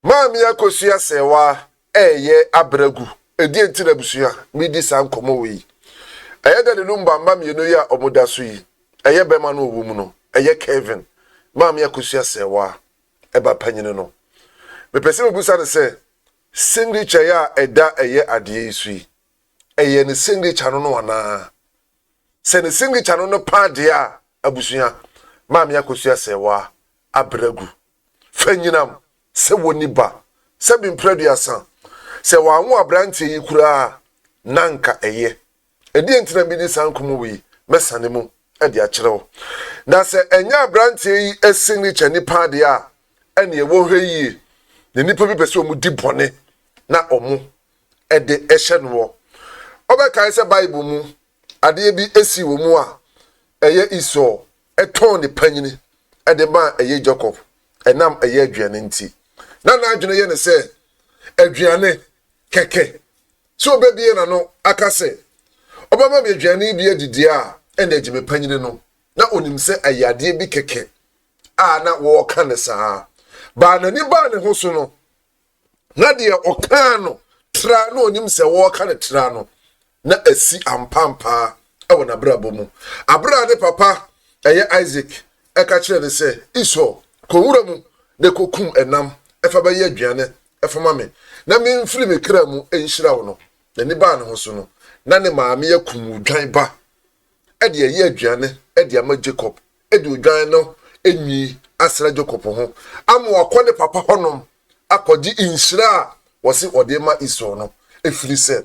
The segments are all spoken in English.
Maami akosua sewa eye abragu edi entina busua midi san komo we eye da Lumba maami no ya omoda so yi eye bema no owu mu no eye Kevin maami akosua sewa eba panyine no me pese me busa ne se signature ya eda eye ade isu yi eye ne signature no wana se ne signature no pade a abusua maami akosua sewa abragu fanyinam se woni ba se bimpreduasan se wanwo abrante yi kura nanka eye edi entina bi di sankomo wi mesane mu edi a kirew na se enya abrante yi signature nipa de a ene ewo hweyi ne nipa bi pese omu di bone na omu ede ehye no obeka se bible mu ade bi esi wo mu a eye iso eton ne panyini ede ma eye Jacob enam eye aduane nti na adwene ye ne se aduane keke so obebie na no akase obama me aduane bi adidi a ene agime panyine no na onim se ayade bi keke a na wo ka ne saa ba na ni ba ne ho so no na de oka no tra no onim se wo ka ne tra no na asi ampampa e wona brabo mu abra de papa eye Isaac eka kire ne se iso kowura mu de kokum enam efa ba ye aduane efa mame na me mfiri me kra mu enhyira wo no na ni ba ne ho so no na ne maame yakum dwan ba e de ye aduane e de ama Jacob e de dwan no enyi asra Jacob ho ama akode papa honom akodi inhyira wo se ode ma Iso no efiri se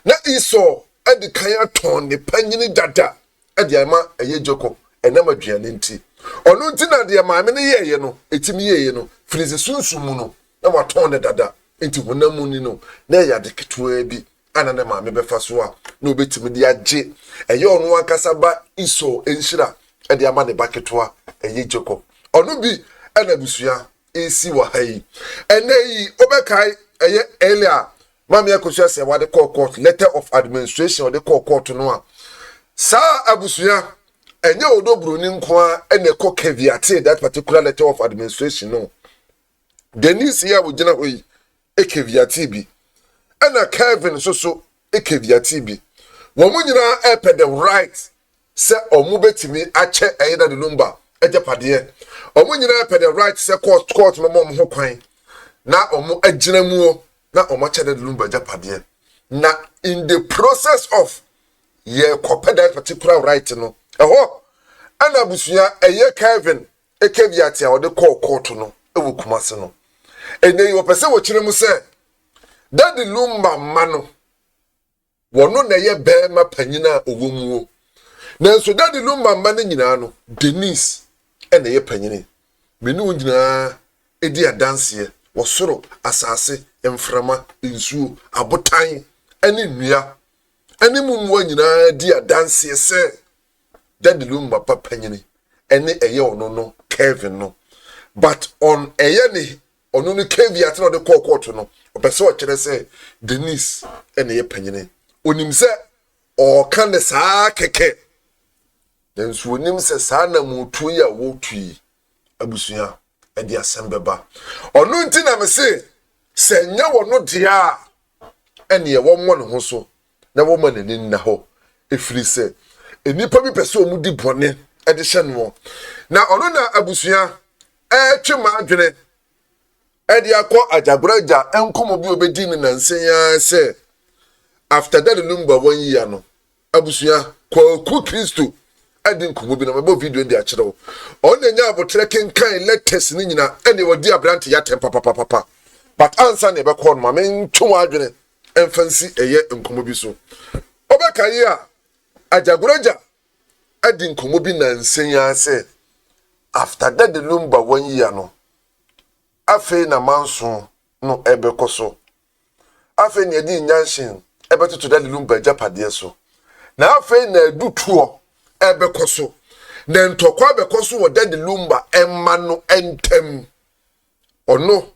na Iso e de kan aton ne panyini dada e de ama eye Jacob enam aduane nti onu nti na de maame ne yeye no etimi yeye no frize sunsumu no na waton ne dada enti honamu ni no na ya de ketua bi ana ne maame befa so a na obetimi de age eye onu ankasa ba Iso enhyira e de ama ne baketua eye Jacob onu bi ana busua esi wa hayi eneyi obekai eye Elia maame akosua se wade court letter of administration de court no a sa abusua enye odobru ni nkoa ene ko caveat that particular letter of administration no Denise ya wogina hoyi caveat bi ena Kevin so caveat bi wo munyina epe the right se omu betimi ache eyeda de Lumba agyapade omu nyina epe the right se court mom ho kwan na omu agina mu na omu ache de Lumba agyapade na in the process of ye copy that particular right no eho ana busua eye Kevin caveat ya ode court no ewo kumase no enei wo pese wo kire mu se that Lumba mano wono na ye be ma panyina owomuo nanso that Lumba mano nyina no Denise ene ye panyine menu nyina edi adanse wo soro asase emframa nsuo abotan ene nnua ene mumwa nyina di adanse se that Lumba panyine ene eye ono no Kevin no but on eye ne ono no caveat no de court no opese o kire se Denise ene ye panyine onim se o kan de saa keke nanso onim se saa na mutu ya wotui abusua e de asembeba ono nti na me se nya wono dia ene ye wo mo ne ho so na wo ma nani na ho efiri se enipa bi pese o mu di bone e de hye no na ono na abusua twema adwene e de akọ ajagoraja enkomo bi obedi ni nansenya se after that Lumba 1 year no abusua kwa Kristo adi nkomo bi na mabo video ndi a kire o na nya abotre kenkan letters ni nyina ene wodi abrante ya tempa papa but answer na be call ma men twa adwene emfansi eye nkomo bi so obeka yi a ajagoraja adi nkomo bi na nsenya se after that Lumba 1 year no afi na manso no ebekoso afi na edi nyanshin ebetutu that Lumba agyapade so na afi na edutuo ebekoso na ntokwa bekoso wo that Lumba emma no entem ono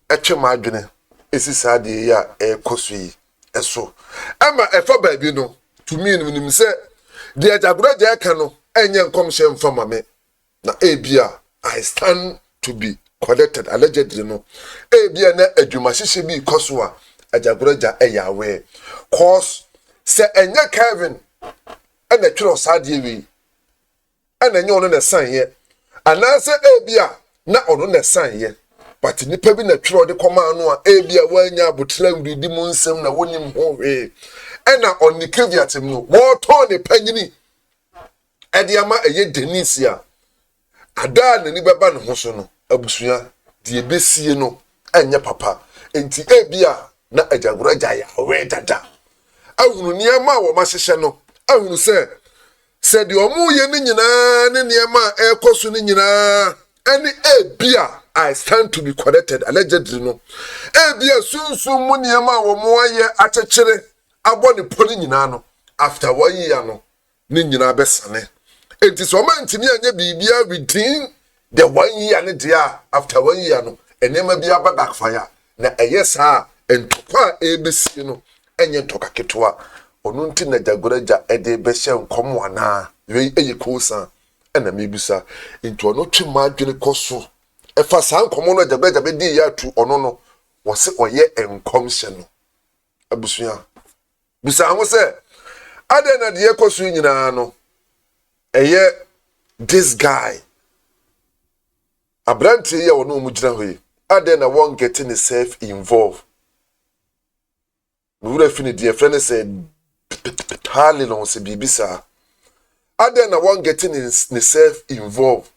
etwema adwene esi saade ya ekoso yi eso ama efa baabi no to me nim se de ajagoraja eka no enye nkomhye mfa mame na ebia I stand to be collected allegedly no bia na adwuma hihye bi koso a agyagoraja eyawe cause se enye Kevin na twiro saade wi na enye ono na sanye anase bia na ono na sanye but nipa bi na twiro de koma no a bia wanya abotira wridi mu nsem na wonim ho we na onni caveat mu wo to ne panyini ede ama eye Denisia ada na ni beba ne ho so no abusua de ebesie no enye papa enti bia na agyagoraja ya we dada ahunu niema wo mahyehyɛ no ahunu se de omu ye ni nyina ne niema ekoso ni nyina ani bia I stand to be corrected allegedly no bia sunsun mu niema wo mo aye akyekere abɔ ne poli nyina no after 1 year no ni nyina besane enti so man ntimi anya bibia within the 1 year ne dia after 1 year no enema bia ba backfire na saa entokwa ebesi no enye ntoka ketwa onu nti na agyagoraja ede behye nkom wana we eyikosa na mebisa nti ono twema adwene koso efa saa nkom no agyagoraja be di ya tu ono no wose oye enkom hye no abusua bisa ho se ade na de koso nyina no eye this guy abrante ye ono mu gina hoyi ade na won getting himself involved we would have finished the friend said hardly no se bibisa ade na won getting himself involved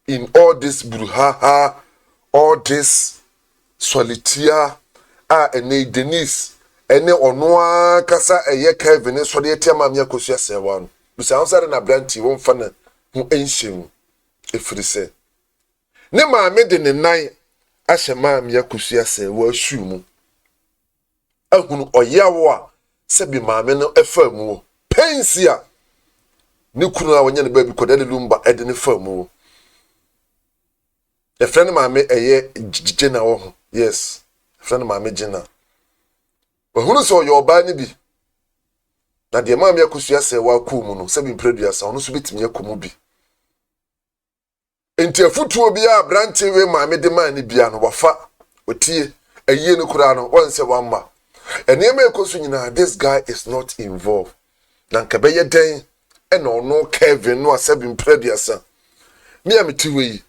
in all this bruhaha all this solitaire ene Denise ene ono kasa eye Kevin so de tiama me akosua sewa no bisa ansare na branti won fa na hu enhyem efrise ne maame de ne nan ahye maame akosua sewa hwu mu ahunu oyawo a se bi maame no efa mu pensia ne kunu a wonya ne ba bi kodale Lumba ede ne fa mu e friend maame eye Gina wo ho yes friend maame Gina ohunu so yoba ne bi na de maame akosua sewa ku mu no se bi producer ono so bitimi akomu bi enti afutuo bi a branche we maame de man ne bia no wafa otie aye ne kura no wonse wamma enema ekoso nyina this guy is not involved na nkabeye den ena ono Kevin no asabi producer me ameti we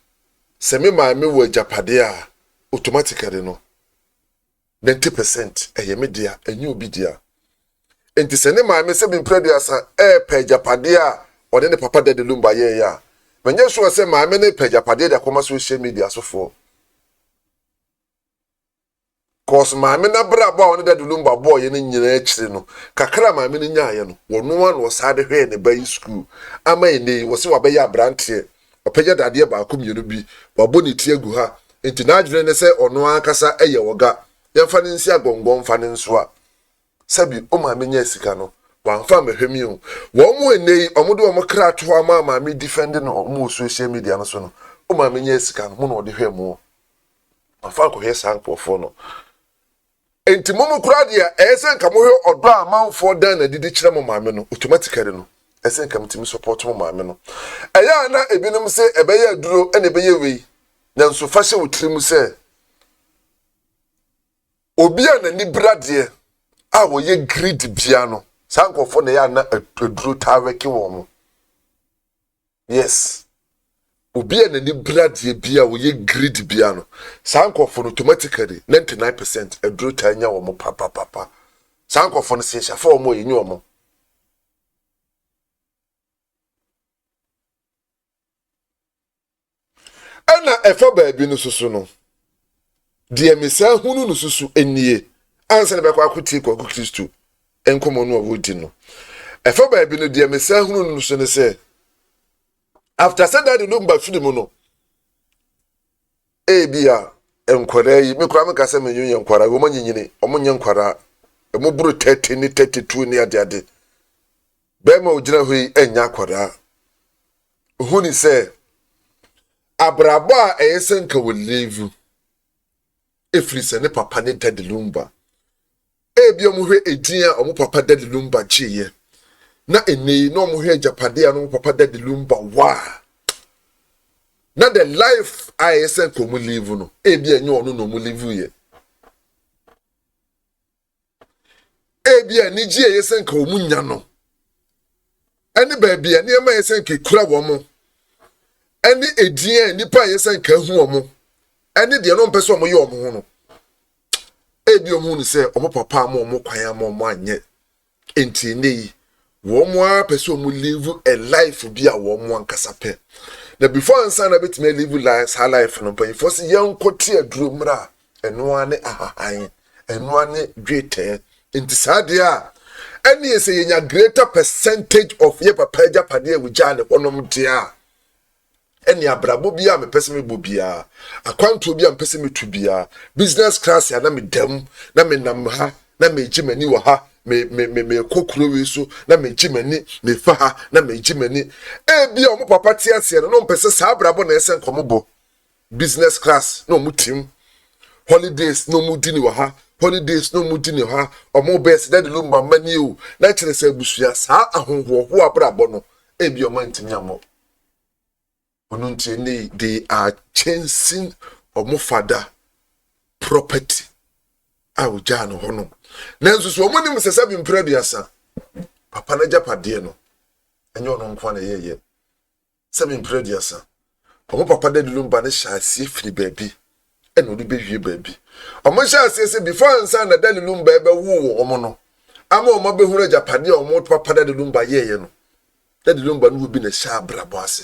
se me maame wo agyapade a automatically no 90% eye me dia enye obi dia enti se ne maame sabi producer pe agyapade a ode ne papa de Lumba ye ya menye so se maame ne pe agyapade de akoma social media so for cause maame na bra ba won de Lumba boy ye ne nyina akire no kakra maame ne nyaaye no wono an wo sade hwe ne bayi school ama ene wo se wabe ya brantie opagya dade ba akomienu bi waboni tie gu ha enti na adwene ne se ono akasa eye woga yemfa ne nsi agongon fa ne nso a sabi o maame nya sika no wanfa mehwemi o wo mu ene omo de omo kra to ama maame defend no omo social media no so no o maame nya sika no mo no de hwe mu wanfa ko hwe sankpofo no enti momo kura dia esen ka mo hwe odo amanfo dan na didi kire mo maame no automatically no esen ka mtimi support mo maame no eya na ebinom se ebeye aduro ene ebeye wei na nso fa hye wotrim se obi a na ni brade a wo ye greed bia no sankofo na ya na aduro taweki wo mo yes obi a na ni brade bia wo ye greed bia no sankofo no automatically 99% aduro tanya wo mo papa sankofo no se shafa wo mo yenyi wo mo ana efo baabi no susu no de mesa hunu no susu enie ansa ne bekwa akwoti kwa Kristo enkomo no wodi no efo baabi no de mesa hunu no susu ne se after said that Lumba film no bia enkwara yi me kura me kasa me nyun enkwara wo manyinyini omonye enkwara emo buru 30 ni 32 ni ade be ma ogina hoyi enya akwara huni se abraba esen ka wo levu efrise ne papa ne dade Lumba bia mo hwe edin a omo papa dade Lumba chiye na eni no mo hwe agyapade a no papa dade Lumba wa na the life I send komu live no ebi enyo ono no mu live ye ebi aniji ye send komu nya no ene ba bia ne ma ye send ke kura wo mo ene edin nipa ye send ka hu wo mo ene de no mpese wo ye wo ho no ebi o mu ni se omo papa mo omo kwan ama omo anye enti nei wo mo a pese wo live a life bi a wo mo ankasa pe na before answer na bit me live life no pan for se yankoti aduro mra eno ane ahahan eno ane dwete enti sade a ene ye se yenya greater percentage of ye papa agyapade a wugya ne honom de a ene abrabo bi a me pese me bobia akwanto bi a me pese me tubia business class ya na me dam na me nam ha na me gimani wo ha me kokuro we so na me gimani me fa ha na me gimani bia o mo papa ti ase no mpese sa abrabo na ese nkomobo business class no mu tim holidays no mu dini wo ha holidays no mu dini ha o mo best that Lumba mani o na kire se busua sa ahonho abrabo no bia o mantimi amo onunti they are chasing omo father property awuja no hono nanso so omo nim sesa bi mpraduasa papa na japade no enye ono nkwa na yeye sebi mpraduasa omo papa da Lumba ne hyase firi baabi ene odi bewie baabi omo hyase se before ansa na da Lumba ebe wo omo no ama omo behuru japade omo papa da Lumba yeye no da Lumba no bi na sha brabo ase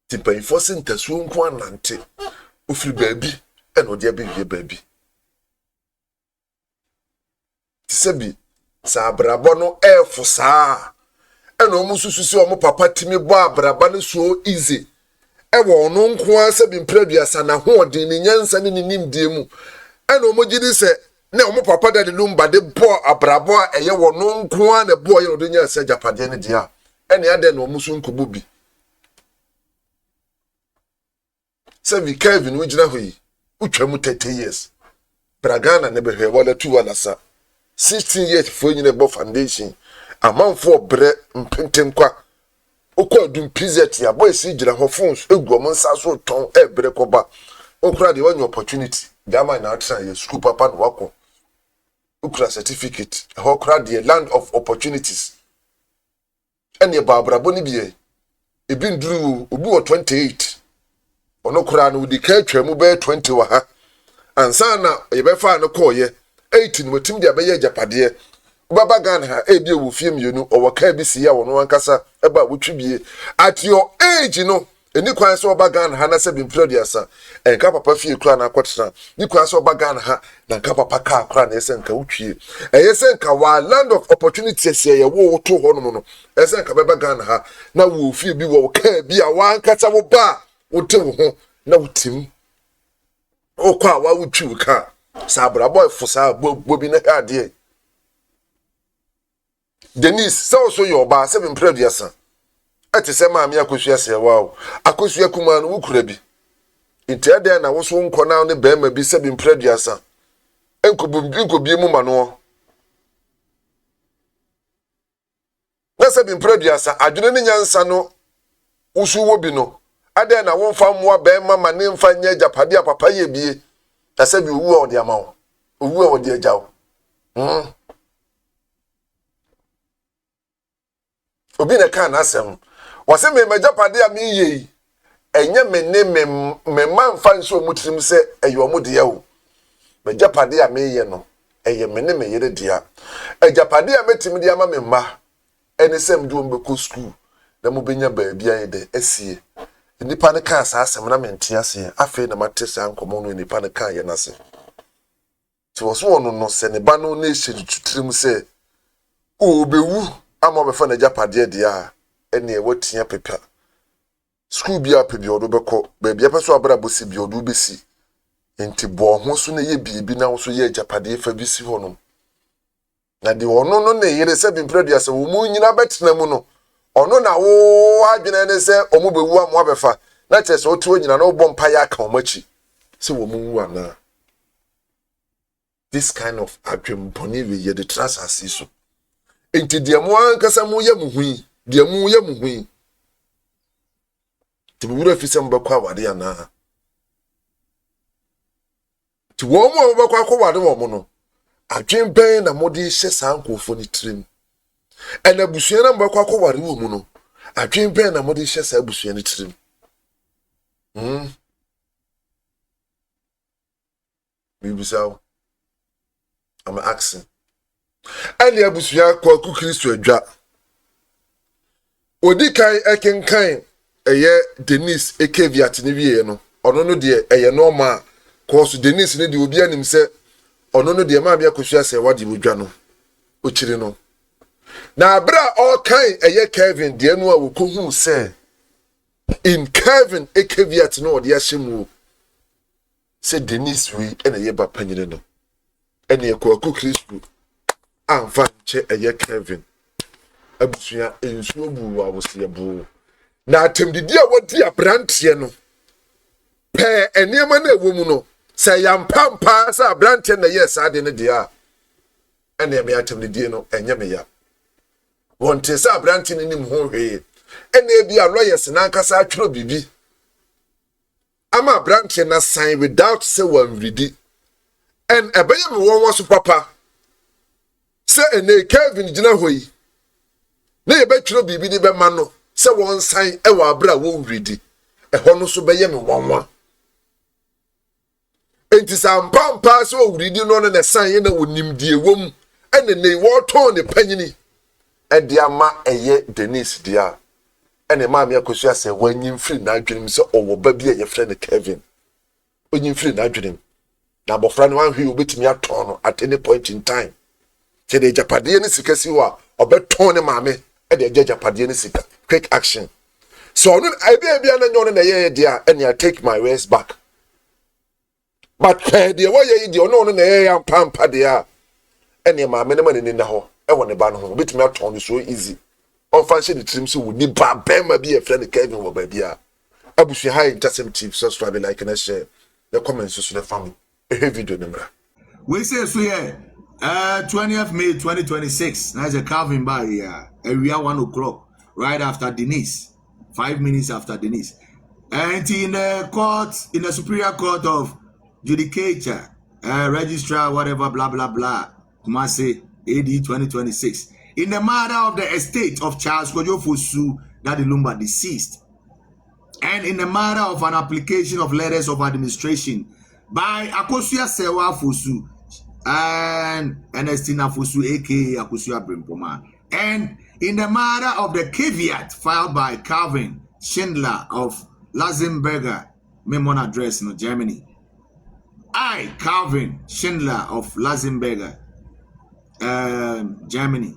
tipa enforcing tasu nkwa nante ofiri baabi ene odi abewie baabi tisebi sa brabo no efo saa ene omu sususi omu papa timi bo abraba no so easy ewo ono nkwa se bi mpraduasa na hoodin ni nyansa ni nimdie mu ene omu gidi se ne omu papa da Lumba de bo abrabo a eye wo no nkwa na bo ye no de nyansa agyapade ne dia ene ade na omu so nkobu bi se vi Kevin wujina hoyi utwamu 30 years bragana ne behwe wala 2 alasa 16 years for nyine bo foundation amanfo bre mpentem kwa okwa dum pizet ya boy si gira ho phones egu mo nsa so ton bre koba okura de one opportunity dama na atra ye school papa no wako okura certificate ho kura de land of opportunities ene babra boni biye ebi nduru obi wo 28 ono kura no di ka atwa mu be 20 wa ha ansa na ye be fa no koye 18 motim dia be ye agyapade baba Ghana ha ebi owu fie mienu owaka bi si ya wono ankasa eba wotwibie at your age no eni kwan so oba Ghana ha na se bi mpraduasa enka papa fie kura na akwetena ni kwan so oba Ghana ha na nka papa ka kura na ese nka wotwie eyese nka wa land of opportunities ye wo to ho no no ese nka baba Ghana ha na wo fie bi wo ka bi a wa ankasa wo ba wote wo ho na wotim okwa wa wotwi ka sabra boy fosa bobi na ade Denis so your ba se mpraduasa ati se ma me akosua se wow akosua kuma no wukura bi nti ade na wo so nko na ne bema bi se mpraduasa enkobi mu ma no na se mpraduasa adwene ne nyansa no usu wo bi no ade na wo mfa moa bema ma ne mfa nya agyapade a papa ye bie ta se bi owu a ode ama wo owu a ode agyawo obi na kan asem wase me magyapade a me yei enye me ne me manfa nso mutirim se eyo mo de yawo magyapade a me ye no eye me ne me yere dia agyapade a metim de ama me ma ene sem de ombeku school na mo benya baabi an de asie nipa ne kan sa asem na mente ase afi na matesa nkomo no nipa ne kan ye na se ti wo so wono no se ne ba no na ehye tututirim se obewu ama befa na agyapade dia ene wotia pepa school bia pe bi odo beko baabi apeso abra bosi bi odo besi enti bo ho so na ye bibi na wo so ye agyapade fa bi si hono na de ono no na yere se bi mpraduasa wo mu nyina betena mu no ono na wo adwene ne se omo bewu am abefa na chese wo tuo nyina na wo bompa ya ka omachi se wo mu wu ana this kind of adwemponi we ye the trust asiso enti de mo ankasa mo ye muhui de mo ye muhui ti wura fi se mbekwa wade ana ti wo mo mbekwa ko wade wo mo no adwen ben na mode hye saa nkofo ni tirim ena busua na mbekwa ko wade wo mu no adwen ben na mode hye saa busua ni tirim bibisao I'm asking ani abusua kwa ku Kristo adwa odi kai ekenkan eye Denise ekeviat ne wie no ono no de eye normal cause Denise ne de obi anim se ono no de ma bia kosua se wade bodwa no ochiri no na abra all kan eye Kevin de no a wokohu se in Kevin ekeviat no de ahyemu se Denise wi ena ye ba panyine no ena ye kwa ku Kristo amfa che eye Kevin abusua ensuo bu wa wosie bu na atemdidi a wodi abrantie no pe eniema na ewo mu no se yampampa sa abrantie na yes ade ne dia ene me atemdidi no enye me ya wonte sa abrantie ne nim ho hwe ene bi a lawyers na nkasa atwero bibi ama abrantie na sign without say one ready en ebeye me won so papa se ene Kevin gina hoyi na ye betwero bibi ni be ma no se won san e wa abra wo redi e ho no so beye me wonwa enti sampampa so redi no na san ye na wonimdie wom ene ne wo ton ne panyini e dia ma eye Denise dia ene ma me akosua se wanyim free na adwenem se owo ba bi ye frɛ ne Kevin onyim free na adwenem na bofra ne wan hwe obetimi aton no at any point in time se de japade ne sikasi wa obeton ne maame e de japade ne sika quick action so no I be na nyo na ye dia and I take my words back but the way ye di no na ye am pampa dia and ye maame ne mane ni na ho e won ne ba no ho betimi aton so easy on fancy the trim so woni ba bema bi e friend Kevin wo ba bia abusu AHINTASEM TV subscribe like and share the comments so the family e video number we say so here 20th May 2026 that's a Calvin by here area 1 o'clock right after Denise 5 minutes after Denise and in the court in the Superior Court of Judicature registrar whatever blah blah blah Kumasi AD 2026 in the matter of the estate of Charles Fosu that the Lumba deceased and in the matter of an application of letters of administration by Akosua Sewa Fosu and Ernestina Fosu aka Akosua Brimpoma and in the matter of the caveat filed by Calvin Schindler of Lazenberger Memon address in Germany. I, Calvin Schindler of Lazenberger, Germany,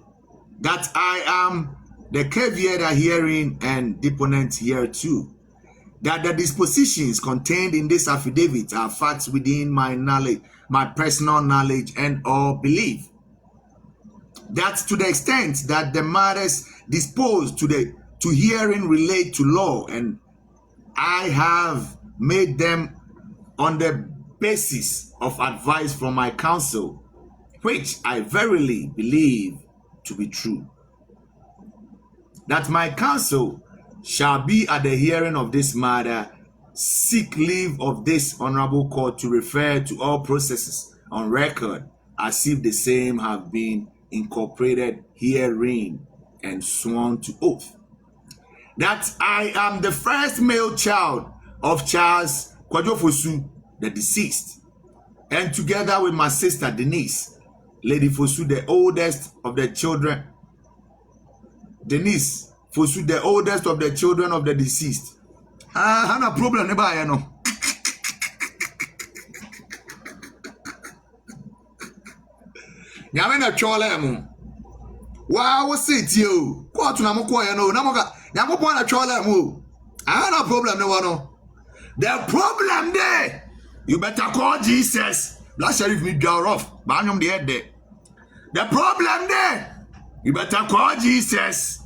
that I am the caveat hearing and deponent here too, that the dispositions contained in this affidavit are facts within my knowledge, my personal knowledge and or belief. That to the extent that the matters disposed to hearing relate to law, and I have made them on the basis of advice from my counsel, which I verily believe to be true. That my counsel shall be at the hearing of this matter, seek leave of this honorable court to refer to all processes on record as if the same have been incorporated herein and sworn to oath. That I am the first male child of Charles Fosu, the deceased, and together with my sister Denise, Lady Fosu, the oldest of the children, Denise Fosu, the oldest of the children of the deceased. I have a problem, never know. Yamena chole mu. Wa wo sit you. Court na mo ko ye no. Na mo ka yamo po na chole mu. I have a problem no. The problem there. You better call Jesus. Black Sheriff me draw off. Ba nyom the head there. The problem there. You better call Jesus.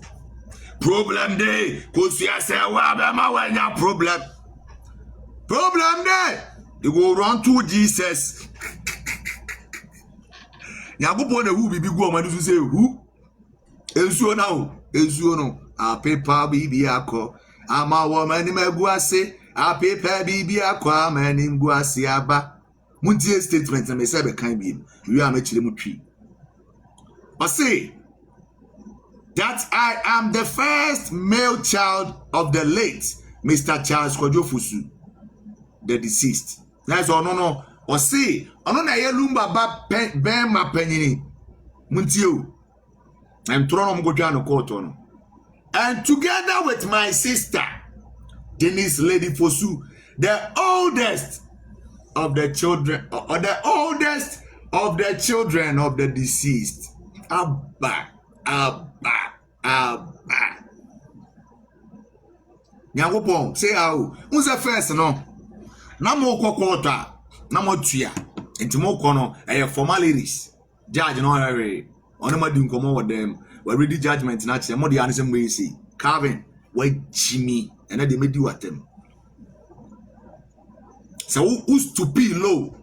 Problem there. Kosia say wa be ma wa nya problem. Problem there. You go run to Jesus. Yagopo na hu bibi gu o manu say hu ensuo na o ensuo no a paper bibi akọ ama woman meguase a paper bibi akwa manim guase aba muntie statement na me say be kan bi we am chire mu twi but say that I am the first male child of the late Mr. Charles Fosu, the deceased. That's all no or say ono na ye Lumba ba bempah penini muntie I'm throwing go down the court on. And together with my sister, Denise Lady Fosu, the oldest of the children, or the oldest of the children of the deceased. Abba. Nyagopong, say how? Who's the first no? Namo kokota, namo tuya. Intimo kono, formalities. Judge no area. On ma dun komo with them. We ready judgment na che mo the answer we see. Calvin, we Jimmy, and then they made you at them. So who's to be low?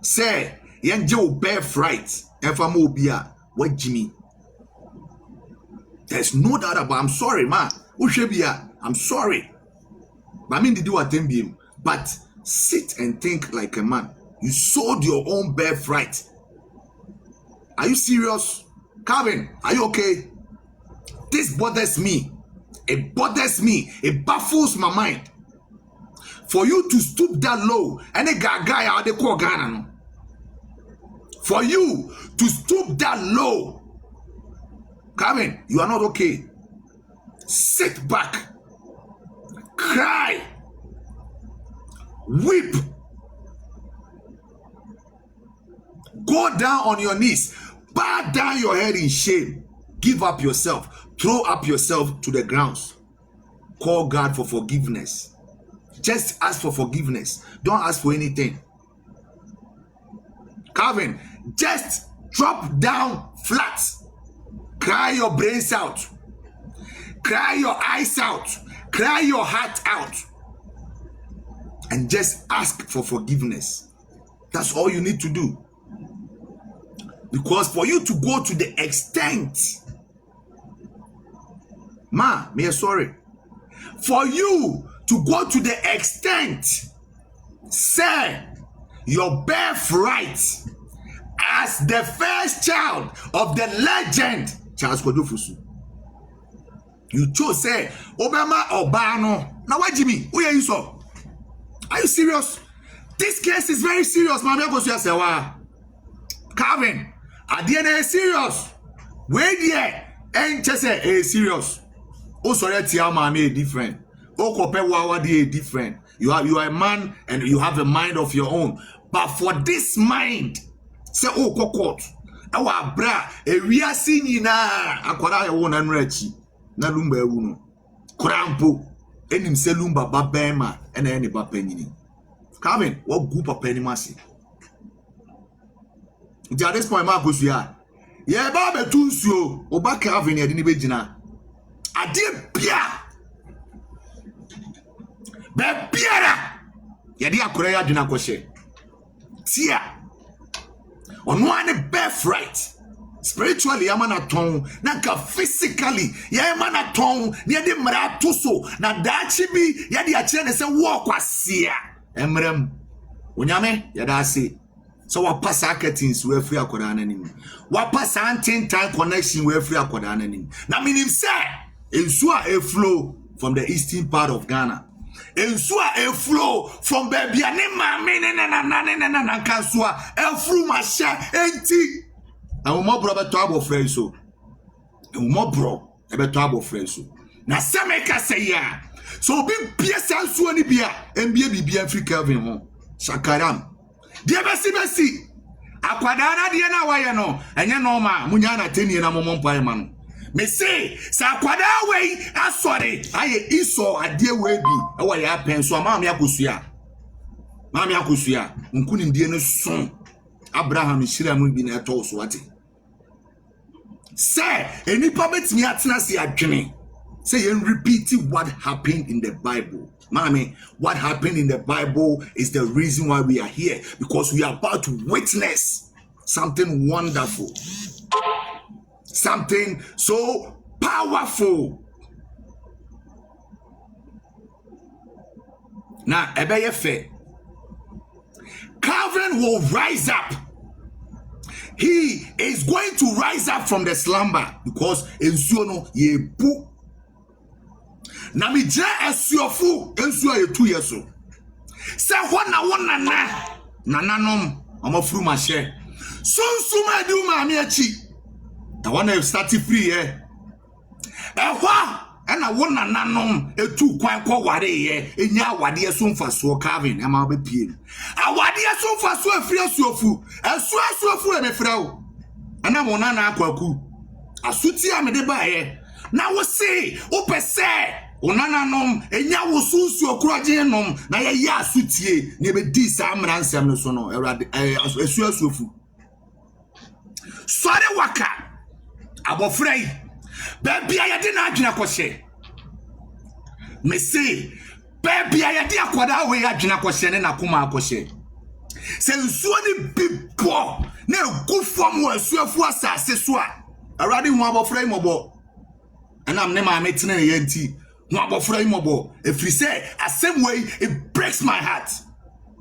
Say, yan Joe Bith-right, and for Mobia, what Jimmy? There's no doubt about. I'm sorry, man. I'm sorry. But I mean, they do attend him. But sit and think like a man. You sold your own Bith-right. Are you serious? Calvin, are you okay? This bothers me. It bothers me. It baffles my mind. For you to stoop that low, and a guy out the call Ghana. For you to stoop that low, Calvin, you are not okay. Sit back, cry, weep, go down on your knees, bow down your head in shame, give up yourself, throw up yourself to the grounds, call God for forgiveness. Just ask for forgiveness. Don't ask for anything. Calvin, just drop down flat. Cry your brains out. Cry your eyes out. Cry your heart out. And just ask for forgiveness. That's all you need to do. Because for you to go to the extent, me sorry. For you to go to the extent, say, your Bith-right as the first child of the legend, Charles Fosu. You chose, say, Obama Obano. Now, what, Jimmy? Who are you so? Are you serious? This case is very serious, man. Calvin, at the end, it's serious. Wait there, and just say, it's serious. Oh, sorry, Tiama, me different. Oh, Kope different. You are a man and you have a mind of your own. But for this mind, say, oh, Kokot, our bra, we are seeing na akwara ya wona nrachi na Lumba ewu no. Krampo, enim se Lumba ba bempah ena ene ba panyini. Calvin, what group of penny masi? At this point, Marcus, yeah, ba betunsuo, oba Calvin ya dini bejina. Ade bia. Be biara. Ya di akora ya dina kwose. Tia. Ono ane Bith-right. Spiritually, yamana ton, nanka physically, yamana ton, niya di mratuso, na dachi bi, yadi achene se wakwasia. Emrem, unyame, yada se. So wapasa aketins we free akodana nim. Wapasa antin-time connection we free akodana nim. Na minim se, ensua a flow from the eastern part of Ghana. Ensua a flow from baby anima na kansua a flow masha enti. And mo bro beto abo friend so. And mo bro e beto abo friend so. Na semeka say ya. So bi bia sansuo ni bia mbia bibia free Calvin ho. Shakaram. Dia besi. Akwadana dia na waye no. Enye no ma munya na tenie na momon pai ma no. Me say sa akwada we asore aye iso ade we bi e wa ya pen so ma me akosua. Ma me akosua. Nkuni ndie no son. Abraham shira mu bi na eto so ate. Say enipa betimi atena se adwene. Say you repeat what happened in the Bible. Mommy, what happened in the Bible is the reason why we are here, because we are about to witness something wonderful. Something so powerful. na ebeye fe. Calvin will rise up. He is going to rise up from the slumber because ensuo no ye pu. Na mi je esuofu ensuo ye 2 years so. Se wona nananom amafuru ma she. Sunsuma di ma mi achi. The one who started free here. And I want nanom a 2 kwan kwa ware ye enya wade so mfaso Calvin am be pie. Awade so mfaso afri asuofu. Asuofu e me frao. Ana mo na akwaku. Asuti a me de ba ye. Na wo se wo pese onananom enya wo sunsu okroje nom na ye ya asutie na be di sa amransem no so no asuofu. Sore waka abofrei baby ayade na adwena kwose me say baby ayade akwada we adwena kwose ne na kuma akwose se nsuo ni bibo na egu fom wo asuafu asase so a awade hu abofrei mobo and am ne ma metene ye nti hu abofrei mobo efri say asem way it breaks my heart.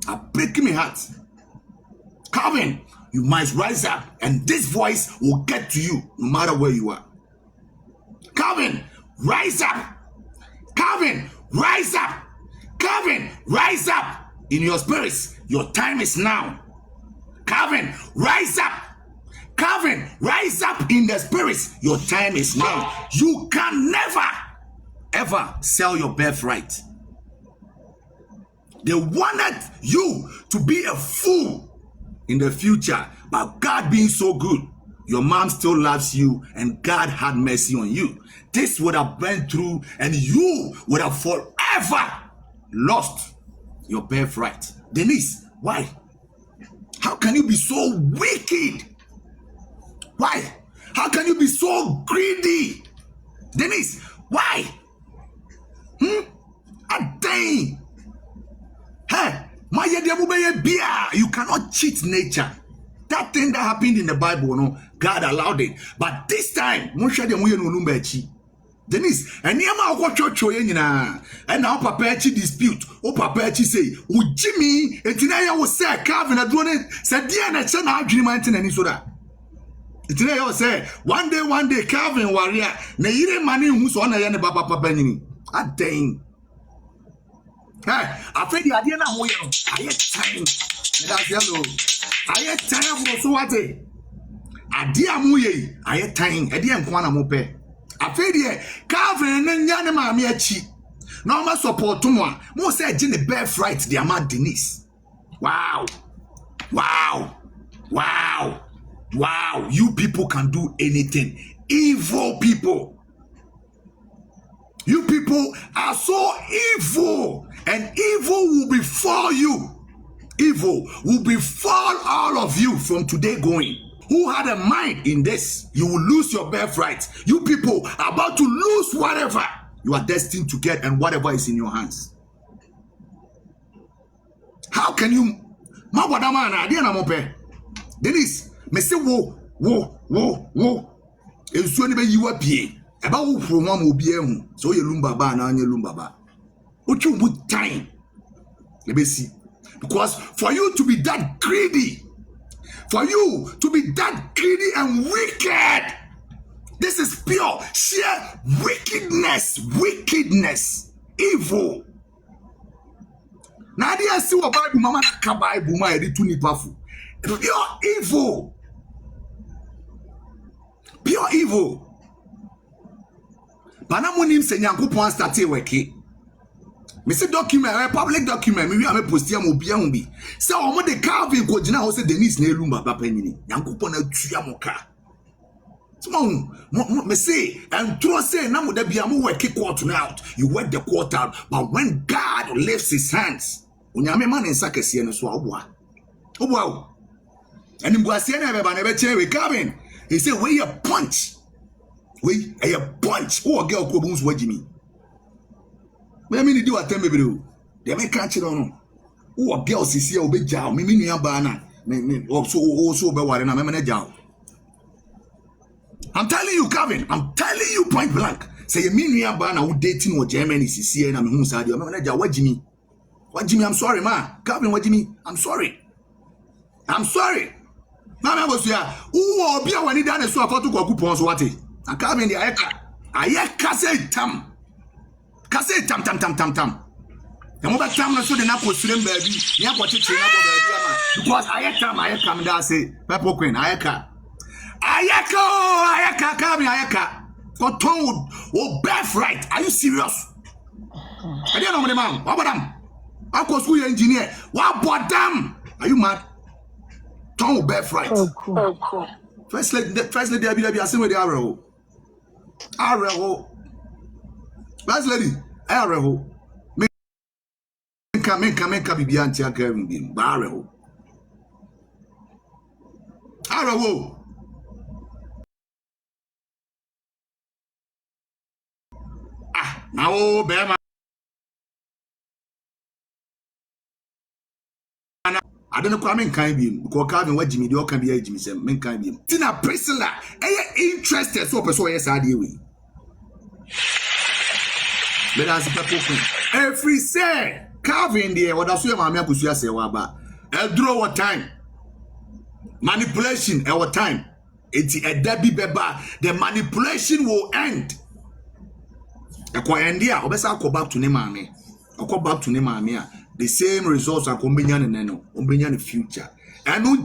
I break my heart. Calvin, you must rise up and this voice will get to you no matter where you are. Calvin, rise up. Calvin, rise up. Calvin, rise up in your spirits. Your time is now. Calvin, rise up. Calvin, rise up in the spirits. Your time is now. You can never, ever sell your birthright. They wanted you to be a fool in the future, but God being so good, your mom still loves you and God had mercy on you. This would have went through and you would have forever lost your birthright. Denise, why? How can you be so wicked? Why? How can you be so greedy? Denise, why? A dang. Hey, you cannot cheat nature. That thing that happened in the Bible, no, God allowed it. But this time, Denise, and Yama Wacho and now Papa dispute. Oh, Papa say, oh, Jimmy, and Tinaya was say, Calvin, I don't said, Diana, son, I dream and any soda. Today, I say, one day, Calvin warrior, Naire money who's on a yana Papa Benny. A dang. I think the idea now, I had time. That's yellow. I had time for so what? I dear Muye, I had time. I didn't want to mope. I feel here, Calvin and Yanama Miachi. No more support to one. Most said Jenny birthright, the amount Denise. Wow. You people can do anything. Evil people. You people are so evil, and evil will befall you. Evil will befall all of you from today going. Who had a mind in this? You will lose your birthright. You people are about to lose whatever you are destined to get and whatever is in your hands. How can you? Denise, me say wo. Ensuo ni be yiwa pie. Eba wo from one will be so you Lumba ba na anye Lumba ba. What you put time? Let me see. Because for you to be that greedy, and wicked, this is pure, sheer wickedness, evil. Now I see what Bible mama kabai buma edi tu nipafu. Pure evil. Banamunim se Nyankopon start working. Me say document, public document, me am post am obi an bi. Say omo de Calvin ko gina ho say Denise na Lumba papa nyini. Nyankopon atua mo ka. So me say and throw say na mo da bia mo work court now. You work the court out, but when God lifts his hands, onyame man nsa kese no so oboa. Oboa. And him go ase na be ba na be chere we Calvin. He say we a punch. We a bunch. Oh, girl, Kobun's watching me. I mean, do a tell me, bro. They may catch it on. Oh, girl, see, I'll be jail. Me, banana. Also, be worrying. I'm a jail. I'm telling you, Calvin. I'm telling you point blank. Say, you mean, banana, who dating or Germany, see, and I'm who's out. I'm a jail. What, Jimmy? What Jimmy, I'm sorry, ma. Calvin, what Jimmy? I'm sorry. I'm sorry. Mama was here. Who be when he done so for to go coupons what it? I Calvin the ayeka say tam. Kase tam. The mobile tam so the napo slim baby. Ya what it baby because ayeka da say Pepper Queen ayeka Calvin ayeka. Got told Bith-right. Are you serious? I don't know the man. What about them? I was school engineer. What about them? Are you mad? Told Bith-right. Oh, cool. First lady, I see where they are. First lady, Arrow. Make a be anti Kevin. Barrow. Arrow. Now, Bema. I don't know what I mean. Can't be because Calvin what Jimmy do can be a Jimmy said. Men can't be. Tina Priscilla, interested so person yes I deal with. But as a people, every say Calvin there. What I say, my man, pursue say what about? Draw what time? Manipulation. Our time. It's a Debbie Beba. The manipulation will end. Akwayendia obesa go back to ne maame go back to ne maame the same results are kombenya ne no ombenya ne future and no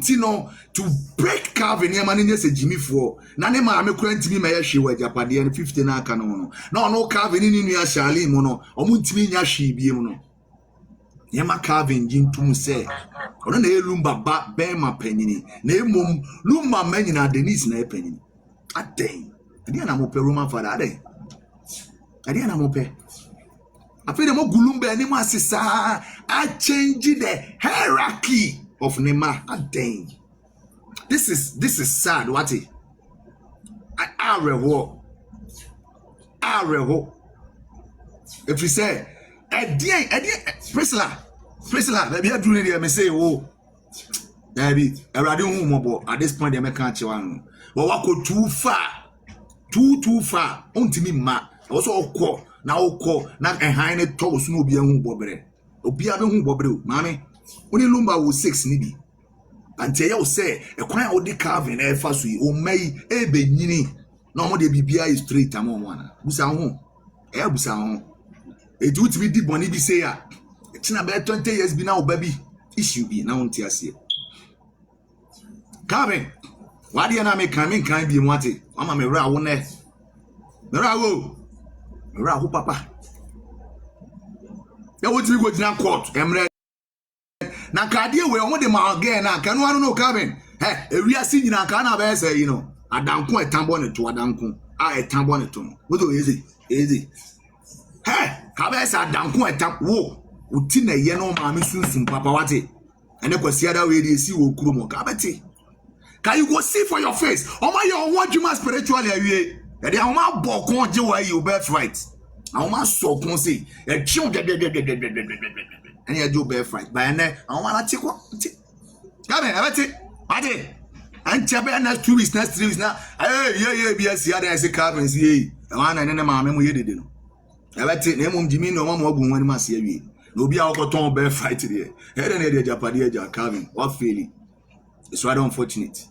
to break Calvin ne man ne se Jimmy for na ne maame kura ntimi ma ya hwe wa japade ne 50 na aka no no Calvin ni nua Charlie mu no omu ntimi nya hwe biem no ne ma Calvin jintum se ono na Lumba ba bempah panini na emom Lumba manyina Denise na panini aden dia na mo pe Roman father aden I didn't know. I feel the more Lumba and Nema I change the hierarchy of Nema. Dang. This is sad. What it? I reho. If you say, Priscilla, maybe I do it. I say, oh, maybe I don't know at this point. I can't show one. But what go too far? Too far. Onto me, ma. Also okọ na ehan ne to so no obi ahu bobere obi abehu bobere mame oni Lumba wo 6 ni bi ante ye wo say ekwan a odi Calvin e fa so yi o mai e be nyini na omo de bibia is straight am omo ana busa ho e do timi di boni bi say ya tina be 20 years bi na oba bi issue bi na wonti ase Calvin wadi na me kan bi mu ate mama me ra wo ne ra wo Rahu papa. Ya woti go jina court emre. Na kadie we omo de ma again na kanu anu no Calvin. Ewiase nyina ka na be say adanko etambo ne to adanko. Etambo ne to. Wo do easy. Ka be say adanko etam wo. Uti na ye no ma me sunsun papa wate. Ene kwasi ada we dey see wo kuro mo ka beti. Can you go see for your face? Omo your what you must spiritually awie. They are my book on you Bith-right. I want so con say a child and you do Bith-right. By then, I want to take what? Come in, I did. And Chabba next 2 weeks, next 3 weeks now. Yes, the other Calvin, see, a man and a mamma, we didn't know. I let it name Jimmy no more when you must see. No be our ton Bith-right today. Head and head, Japadia, Calvin, what feeling? It's rather unfortunate.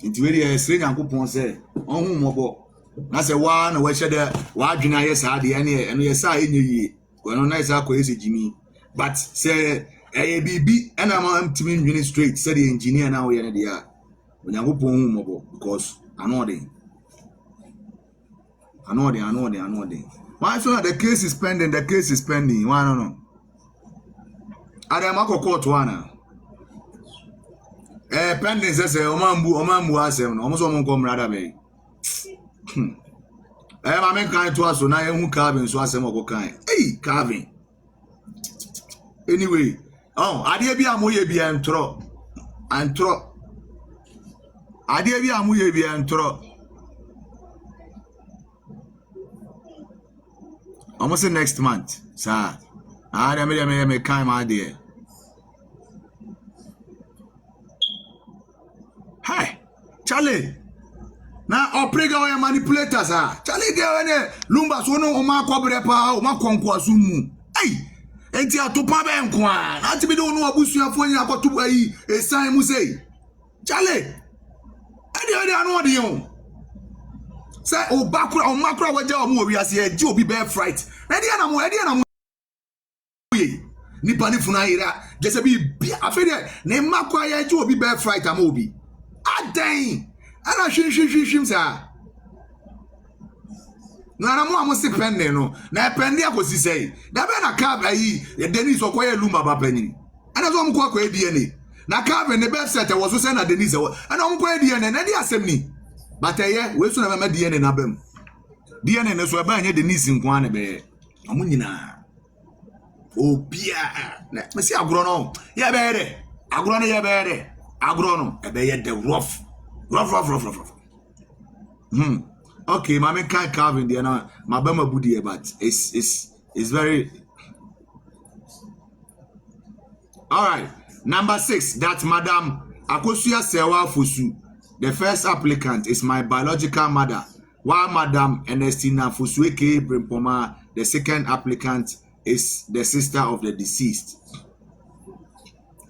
Into really a strange and coupon say, on whom more. Na se wa na we shede wa adwena yes ade ene yes a enye we no nice akwess Jimmy but say bibi ena ma ntimi nwini straight say the engineer na we ne dia onyankopon hu mobo because I know them why so the case is pending why no Adam akoko wana pending say omambu asem no omo so mo kom rada be I mean, kind to us, so now you Calvin, so I say, hey, Calvin. Anyway, I dare be a moye and tro. I dare be a moye and tro. Almost next month, sir. I made a kind idea. Hi, Charlie. Na oprega wa manipulators Charlie de Lumba so no o ma kwobrepa o ma konko asum mu enti atopa be nko a na ti bi do no abusuafo nya akoto ayi esan mu sei chale ade anu ode yon say o bakura o makura waja o mu obi ase e ji obi Bith-right na mo nipa ni funa ira jese bi afede ne makwa ya ji obi Bith-right am obi adan ana hwim sa na mo amosi penne no na penne akosi sei da be na cab ayi ye Dennis okoye Lumba ba pani ana so mko akwa edie na cab ne Beth-right was so say na Dennis ana mko edie na di asem ni but we so na mama die na bam die ne so ba anya Dennis nko an be amu nyina obia na mesi agro no ye be de agro no ye be de agro no e be ye the rough. Okay, my man can't carve in there now. My bama budi, but it's very all right. Number 6, that Madam Akosia Sewa Fosu, the first applicant, is my biological mother, while Madam Ernestina Fosu aka Bempah, the second applicant, is the sister of the deceased.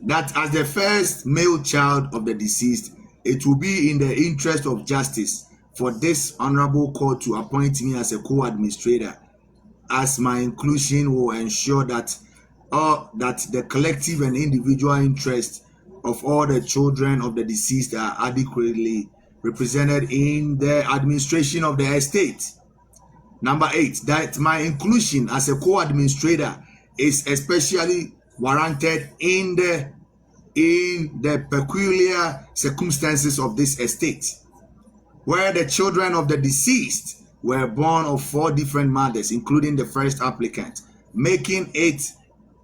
That as the first male child of the deceased, it will be in the interest of justice for this honorable court to appoint me as a co-administrator, as my inclusion will ensure that the collective and individual interests of all the children of the deceased are adequately represented in the administration of the estate. Number 8, that my inclusion as a co-administrator is especially warranted in the peculiar circumstances of this estate, where the children of the deceased were born of 4 different mothers, including the first applicant, making it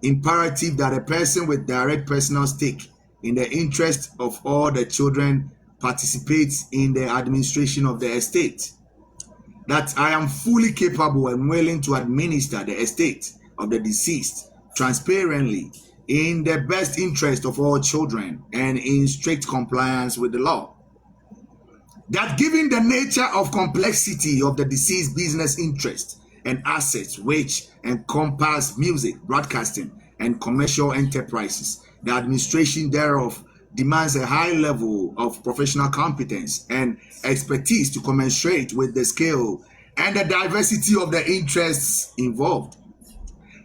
imperative that a person with direct personal stake in the interest of all the children participates in the administration of the estate. That I am fully capable and willing to administer the estate of the deceased transparently in the best interest of all children and in strict compliance with the law. That given the nature of complexity of the deceased business interests and assets, which encompass music, broadcasting, and commercial enterprises, the administration thereof demands a high level of professional competence and expertise to commensurate with the scale and the diversity of the interests involved.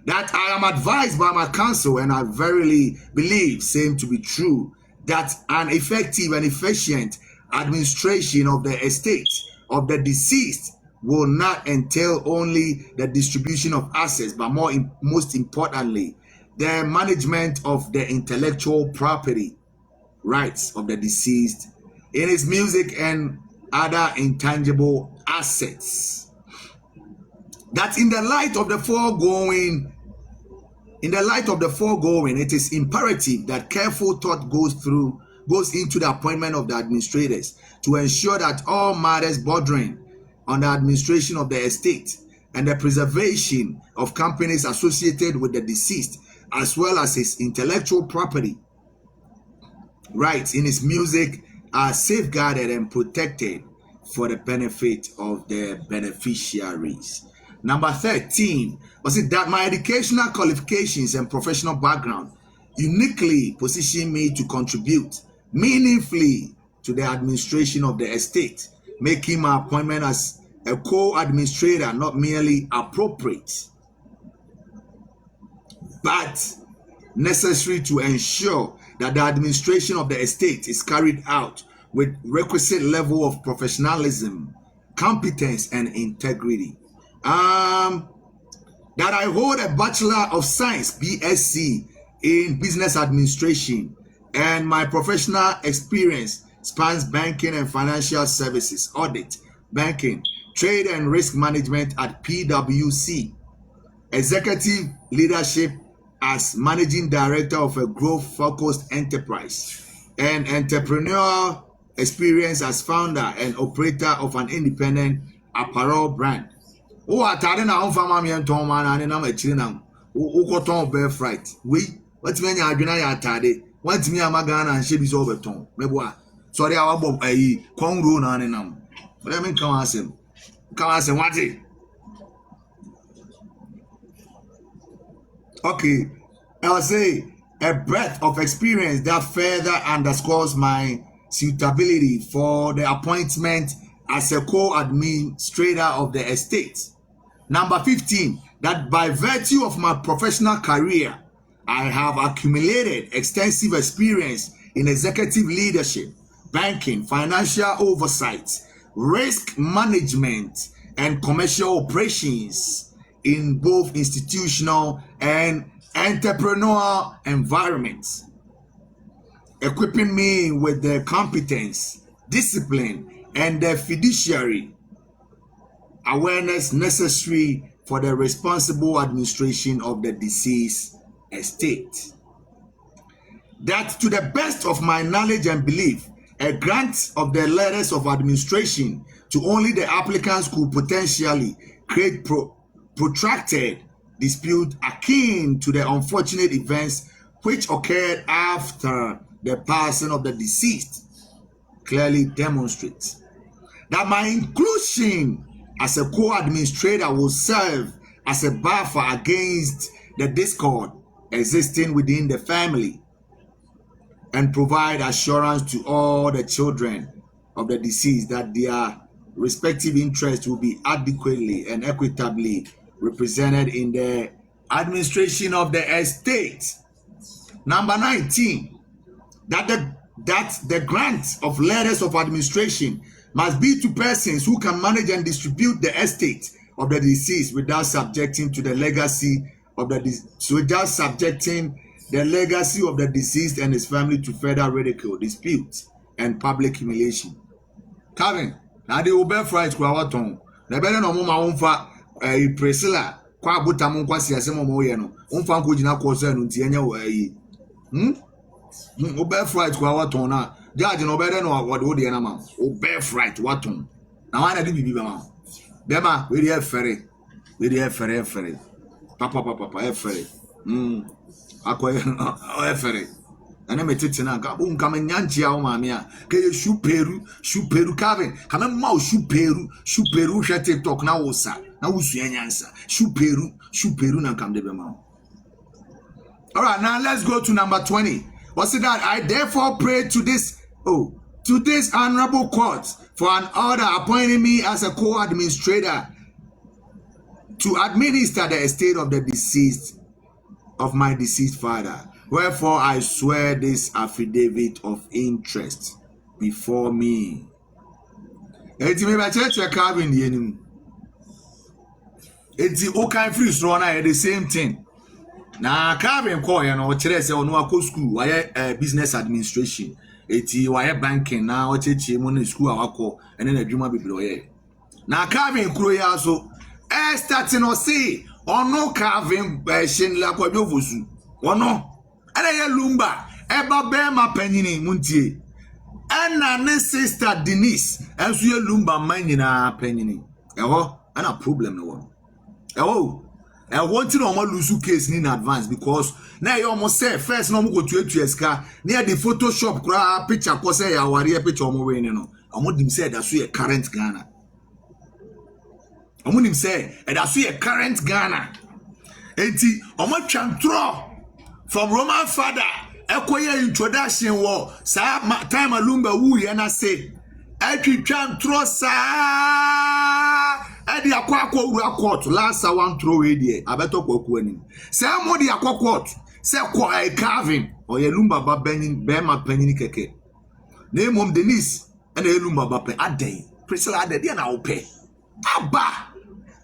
That I am advised by my counsel, and I verily believe same to be true, that an effective and efficient administration of the estate of the deceased will not entail only the distribution of assets, but most importantly, the management of the intellectual property rights of the deceased in his music and other intangible assets. That in the light of the foregoing, it is imperative that careful thought goes into the appointment of the administrators to ensure that all matters bordering on the administration of the estate and the preservation of companies associated with the deceased, as well as his intellectual property rights in his music, are safeguarded and protected for the benefit of the beneficiaries. Number 13 was it that my educational qualifications and professional background uniquely position me to contribute meaningfully to the administration of the estate, making my appointment as a co-administrator not merely appropriate, but necessary to ensure that the administration of the estate is carried out with requisite level of professionalism, competence, and integrity. That I hold a Bachelor of Science, BSc, in Business Administration, and my professional experience spans banking and financial services, audit, banking, trade and risk management at PwC, executive leadership as managing director of a growth-focused enterprise, and entrepreneurial experience as founder and operator of an independent apparel brand. Oh, atade na on fama me nton ma na ne na ma chiri na wo koton Bith-right. We what me nya adwena ya atade. Want me amaga na nhye bi so beton. Mebo a sorry awa bob ayi konro na ne nam. Let me come asem. Come asem what? Okay, I'll say a breadth of experience that further underscores my suitability for the appointment as a co-administrator of the estate. Number 15, that by virtue of my professional career, I have accumulated extensive experience in executive leadership, banking, financial oversight, risk management, and commercial operations in both institutional and entrepreneurial environments, equipping me with the competence, discipline, and the fiduciary awareness necessary for the responsible administration of the deceased estate. That to the best of my knowledge and belief, a grant of the letters of administration to only the applicants could potentially create protracted dispute akin to the unfortunate events which occurred after the passing of the deceased clearly demonstrates that my inclusion as a co-administrator will serve as a buffer against the discord existing within the family and provide assurance to all the children of the deceased that their respective interests will be adequately and equitably represented in the administration of the estate. Number 19, that the grant of letters of administration must be to persons who can manage and distribute the estate of the deceased without subjecting to the legacy of the deceased and his family to further ridicule, dispute, and public humiliation. Kevin, now the Bith-right kwawaton. Na bele no mama umfa Priscilla kwa buta mu kwasi asemo mo ye no. Umfa nko gina ko se no ntienya wo ayi. Bith-right kwawaton na. Judge no bele no wo de na ma. Bith-right waton. Na wana di bibi ba ma. Dema we dey fere. We dey fere. Papa efere. Akoye efere. Ana metete na ka unka menyanchi ya maami a ke shuperu Kevin kama ma shuperu hwe TikTok na wosa na wusu enyansa shuperu na kam de be ma. All right, now let's go to number 20. What's it that I therefore pray to this honorable court for an order appointing me as a co-administrator to administer the estate of the deceased of my deceased father. Wherefore I swear this affidavit of interest before me. Eti me ba church Calvin the enim. Eti o kan free so na the same thing. Na Calvin call ya no kire se onu akọ school why business administration. Eti why banking na o cheche mu na school awakọ ene na adwuma bibire oye. Na Calvin kuro ya so starting o say ono Calvin shin la kwa Fosu. Ono Ere ye Lumba, eba bempah panyini muntie. Ena ne sister Denise, enso ye Lumba man nyina panyini. Eho, ana problem no one. Eho, I want to know omo lose case in advance because na ye omo say first no mo go tuatu eska, na the Photoshop kura picture ko say ya ware picture omo we ni no. Omo dim say that so ye current Ghana. Omo dim say that so ye current Ghana. Enti omo twantro from Roman father, ekoye introduction wo sa time Lumba wu ye na say etwitwa ntro sa edi akwa wu court last one throw we there abeto kwaku anim say mo di akwa court say ko Calvin oye Lumba ba bempah panyini keke na mom Denise na Lumba ba pe aden Priscilla aden na wo pe aba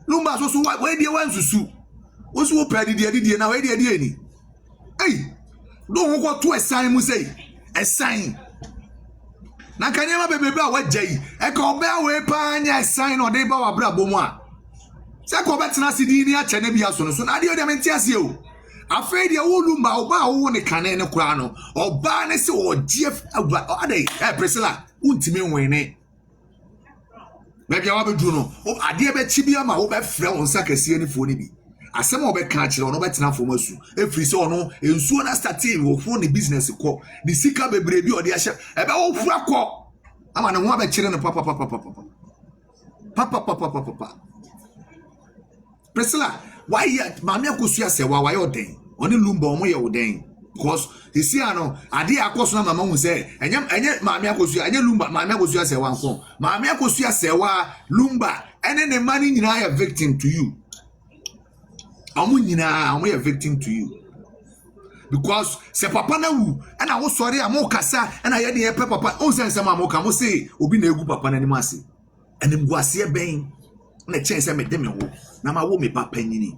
Lumba so we die wan susu wo so pe die na we die ni. Hey, don't go to a sign, Musay. A sign. Na kanyama bebe a wajay. E ko be we pa sign or de ba wa bra bomwa. Se ko betina sidi ni a chene bia so no so na de o de menti ase o. Afei de wo Lumba oba wo ne kane ne kura no. Oba ne se o GF adai. Priscilla, untimi nwene. Bebe a wa be duru no. O ade be chi bia ma wo be frɛ won sakase ni fo ni bi. Asema obeka kire ono betina fomasu efiri se ono ensuo na starting wo fo ne business ko ni sika bebre bi ode ahye ebe wo fu akọ ama ne ho abekire no papa Priscilla why mama akosu ase wa why oden Only Lumba omo ye woden. Because you see ano ade akoso na mama hu say enye maame akoso enye Lumba maame akoso say wan ko maame akoso say wa Lumba ene ne mani nyina ya victim to you amu nyina amu ya victim to you because se papa na wu na wo sori amu kasa na ye de papa o sense mama ka mo say obi na egu papa na ni ase enim guase ben na chance me de me wo na ma wo me papa nyini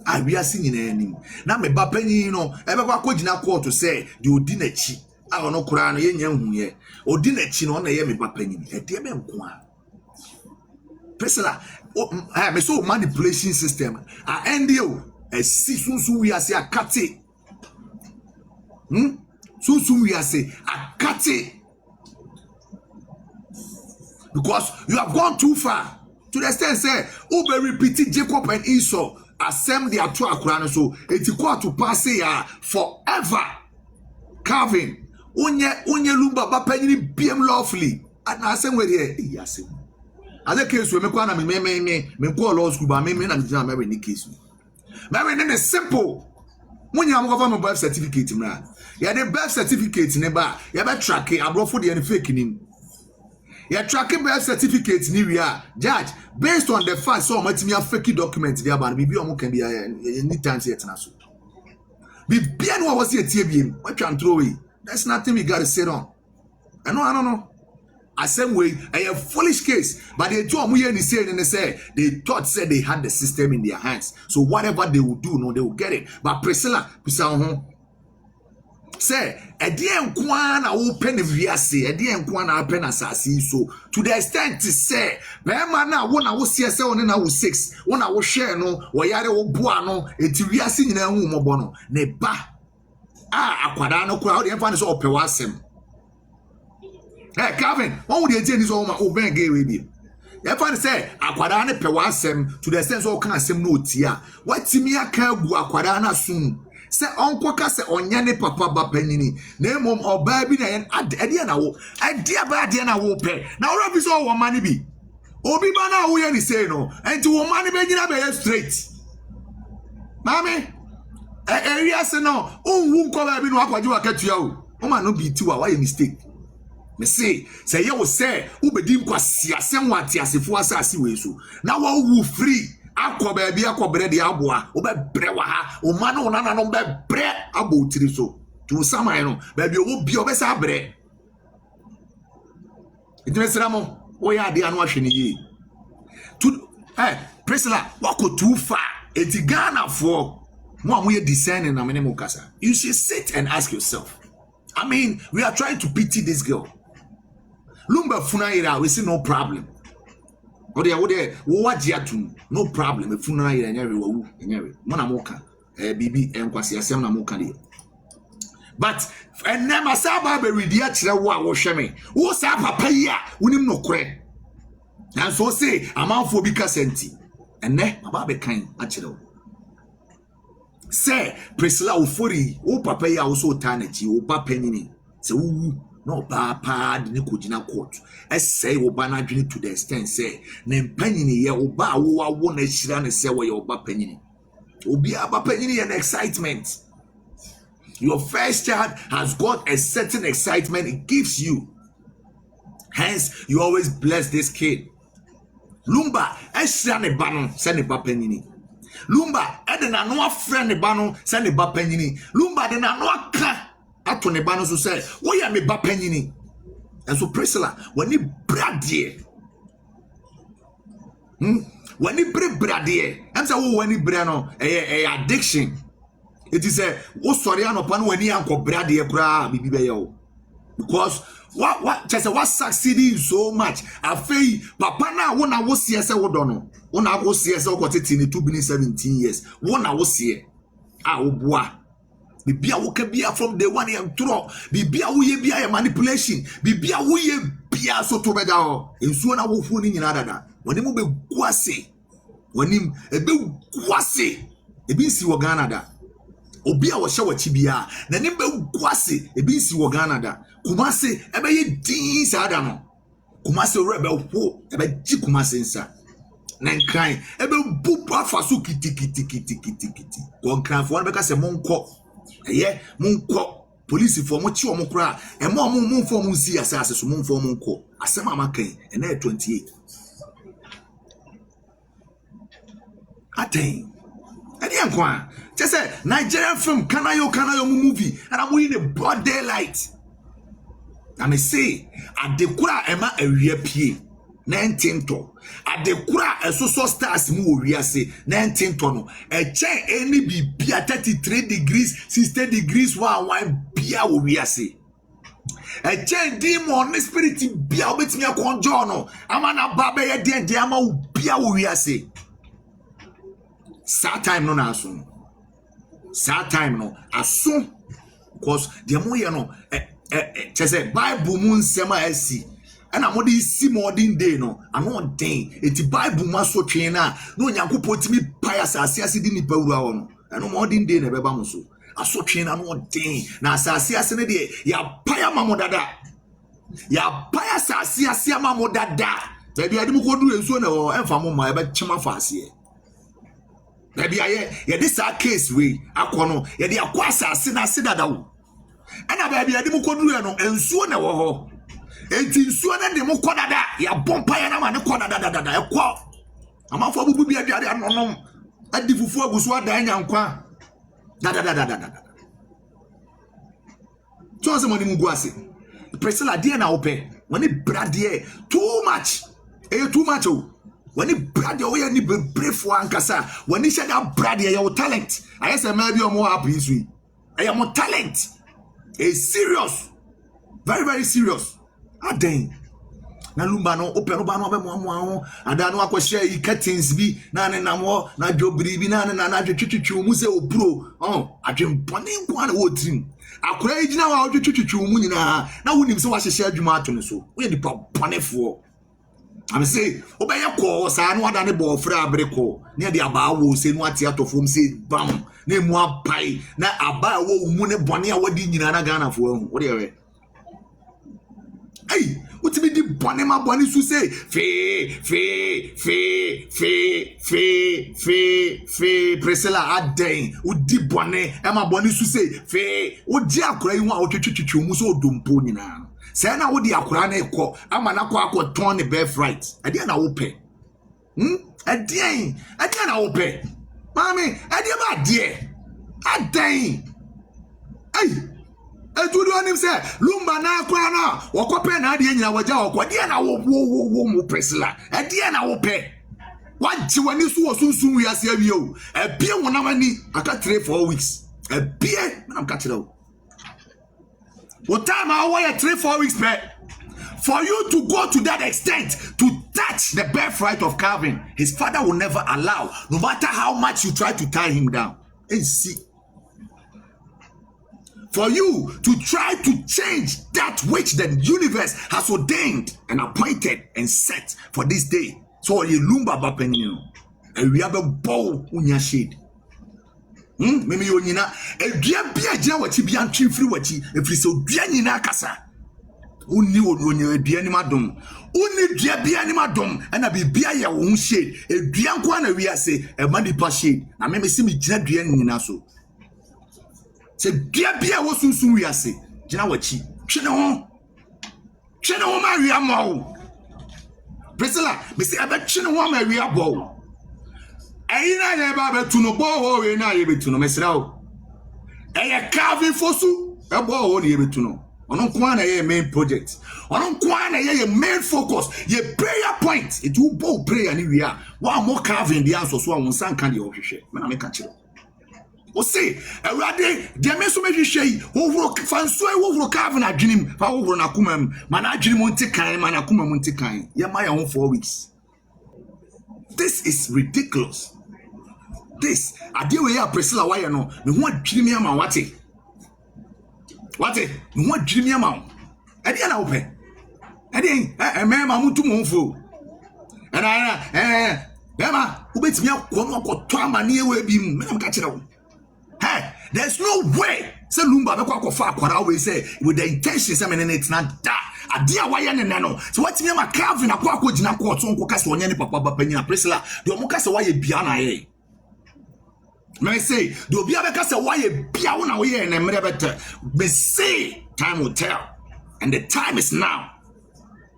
I we are singing any. Now me bapenyi no ebe kwa kogina court to say the odinachi. I don't know Quran ye nyan ye. Odinachi no na ye me bapenyi. E de be nko a. Pesala I me so manipulation system. A end you e si sunsun we ase akate. Sunsun we ase akate. Because you have gone too far. To the extent say Ube repeated Jacob and Esau. Assembly at 2 akwano so eti kwa to pass ya forever carving onye Lumba ba panyini biem lawfully and asem we there yasem ade case we me kwa na me call law school ba me na me marry ni case marry na simple munya am cover my birth certificate mra ya the birth certificate ne ba ya be track abrofo de fake nim ya tracking birth certificate ni we are judge based on the fact so much me fake document there ban bibi omo can be anytime say etna so bibi no was here tie biem what can throw away there's nothing we got to sit on I don't know same way a foolish case but they told me any say and they say they thought said they had the system in their hands so whatever they will do no they will get it but Priscilla say edien kwa na wo pen viase edien kwa na pen asasi so to the extent to say be man na wo sie se one na wo 6 wo na wo share no wo yare wo boa no eti viase nyina hu mobo no ne ba akwada no kwa wo de fa ne so ope wasem Calvin won wo de enti ni so ma o ben ge we bi e fa ne say akwada ne pe wasem to the extent so kan asem no otia watimi aka gu akwada na sum se onko ka se onya ne papa ba panini na mom oba bi na ade na wo ade ba ade na wo pe na wo bi so wo mani bi obi ba na wo ye ni say no enti wo mani be nyina be straight mami area se no unwu nko ba bi no akwaje wa katua o ma no bi ti wa ye mistake me say ye wo say ubedi nkwasi asem wa ti asefo asase we so na wo wu free akoba bi akobere de aboa wo be bre wa ha o ma no nana no be bre abo tiri so to saman no ba bi wo bi obesa bre itresera mo wo ya de anu ahwe ne yi to Priscilla wako too far eti Ghana for mo amoye discerning na mene mo kasa you should sit and ask yourself I mean we are trying to pity this girl Lumba funaira we see no problem wo wajiatu no problem if funa ye nyere wawu nyere mo na moka bibi enkwasi asem na moka de but enema saba be redi a kire wo a wo hweme wo sa papa yi a wonim no kore na so say amanfo bi kasenti enne baba be kan a kire wo say Priscilla ofori wo papa yi a wo so tanachi wo papa nyini se wu no papa de kojina court say wo ba na dwene to the extent say na mpanyini ye wo ba wo na hira ne say wo ye wo ba panyini obi aba panyini ye an excitement your first child has got a certain excitement it gives you hence you always bless this kid Lumba hira ne ba no say ne ba panyini Lumba de na no afre ne ba no say ne ba panyini Lumba de na no aka ato ne ba no so say wo ya me ba panyini and so Priscilla when he bradie when he bradie am say wo when he bra no addiction it is a wo sori anopa no when he anko bradie kura bibi be yo because what just what succeeding so much afei papa na wo na wo sie se wo do no wo na wo sie se wo kotete ni 17 years wo na wo sie wo boa bibia wo ka bia from the one and throw bibia wo ye bia manipulation bibia wo ye bia so to bega ho ensuo na wo fu ni nyina dada woni mo be guase woni e be guase e bi si wo Ghana da obi a wo hye wachi bia na ni be guase e bi si wo Ghana da Kumase e be ye din sa da no Kumase ore be wo e be ji Kumase nsa nan kran ebe bu afaso kiti konkran fo beka se monko eye monko police for mo chi o mo kra e mo fo mo si asase so mo fo mo nko asema makan e na 28 attain edi ankwa just say Nigerian film kanayo movie and I'm in the broad daylight. I may say adekura ema ewie pie 19 to adekura esoso stars mu owiase 19 to no eche eni bibia 33 degrees 60 degrees one bia owiase eche demon spirit bia obetimi akonjo no ama na baba ye de ama bia owiase sad time no na aso sad time no aso because the moye no say Bible mun sema esi na mo dey see modern day no ano den eti Bible ma so twen na no nyankopɔ timi paya asase di nipa wura ho no no modern day na beba mo so aso twen na no den na asase ne de ya paya mamodada ya paya asase mamodada baby ade mo kodu enso na o emfa mo ma ebe chema faase baby aye ye this case we akono ye de akwa asase na sedada wo ana baby ade mo kodu no enso na wo ho enti nsuo na de mo kodada ya bompa ya na ma ne kodada dada ekọ amafo bubu bi aduare anonom adi fufu agusu adan nyankwa dada so se mo ni mugu ase Priscilla die na ope woni brade too much too much o woni brade o ye ni bebrefo ankasa woni she da brade ye your talent ayese ma bi o mo happy isu e mo talent serious very very serious aden na Lumba no open ba no be mo ada no akwese yi curtains bi na ne namo na dwobiri bi na dwetwetwu mu se opro adwempone nko na wo trim akora ejina wa dwetwetwu mu nyina na wonim se wa hyehye adwuma ato ne so we di ponefo am say obeye ko sa no ada ne bo fra abreko ne de aba wo se no ate atofom se bam na mu apai na aba wo mu ne bone a wadi nyina na Ghana fo hu wo de we hey utimi di bone ma bone su say fe Priscilla aden udi bone e ma bone su say fe odi akora yi hu a otwetwetwu mu so odompo nyina say na wo di akora na ekọ ama na akọ ton ne Bith-right ade na wo pe ade na wo pe mami ade ba de aden hey etudu onim se Lumba na akwa na wokope na ade nyina waja okode na wo mu Priscilla ade na wo pe waji wani so osunsun wi ase awie o ebie wonamani aka 3-4 weeks ebie na am catch o what time I wait 3-4 weeks back for you to go to that extent to touch the birthright of Calvin. His father will never allow, no matter how much you try to tie him down. And see, for you to try to change that which the universe has ordained and appointed and set for this day. So you Lumba bapenyo, and we have a bow unya shade. Mimi yo nyina edua bia gina wachi bia ntwe free wachi efri so dua nyina kasa uni wonya edua ni madom uni dua bia ni madom na bibia ye wo shade edua nko na wi ase e ma nipa shade na meme se mi gina dua nyina so se dua bia wo sunsun wi ase gina wachi twene ho ma wi amawo Priscilla me se aba twene ho ma wi abo ayina ye ba betuno bo ho we na ye betuno mesra o eye Calvin Fosu e bo ho ne ye betuno ono kwa na ye main project ono kwa na ye main focus ye prayer point it will bo prayer ni wi a wa mo Calvin dia so so won san kan de o hwehwe me na me ka kire o say awade de me so me hwehwe yi wo fanso e wo Calvin adwenim fa wo na kumam ma na adwenim ntikan ma na kumam ntikan ye ma ya ho 4 weeks. This is ridiculous. This ade we ya Priscilla why no me ho adwiri ama wate me ho adwiri ama ade na wo pe ade mema mutu monfo ema ubetimi akọ no akọtọ amane we bi me na ka kire wo There's no way. Say Lumba be kwa kofa akwara we say with the intention say me it's not that. Adia wa ye ne no. So what me ma Calvin akwa akogina court so nko kase onye ne papa bapanyina Priscilla. The omo kase wa ye bia na ye. Me say the obi abeka say wa ye bia wo na wo ye ne mere better. Be say time will tell. And the time is now.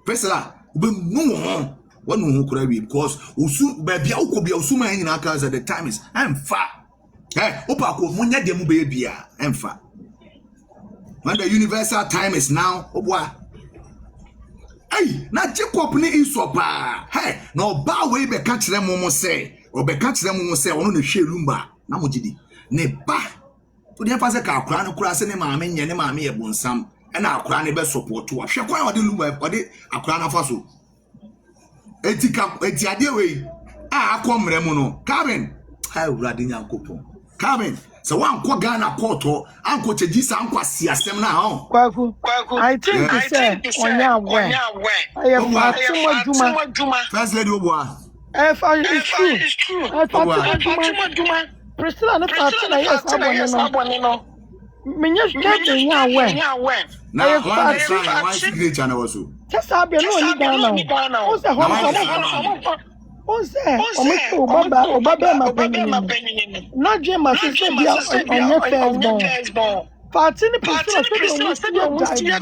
Priscilla, be no one who could be because usu baby ukobia usuma nyina aka say the time is far. Hey, opa ko munya de mu baby emfa. When the universal time is now, oboa. Hey, na Jacob ni isopa. Hey, no ba we be ka kire mo say, o be ka kire mo say ono na hwe Lumba na mo gidi. Ne ba. To dey fa say ka akura no kura se ne maame nye ne maame ye bonsam. E na akura ne be support wa. Hwe kwan o de Lumba o de akura na fa so. Eti ade we. Akomre mu no. Karen. Hi urade nyankopon. Karen. So one ko Ghana koto anko chejisa anko asiasem na ha. Kwaku. I think you say onya we. I First lady oboa. It's true. Priscilla na party na yes abone no. Menye shege nya we. Na one signature na waso. Just abi no ni Ghana. O se ho o se o baba ma penini. Na dwe ma se bia onye first born. Party ni Priscilla se o mu die.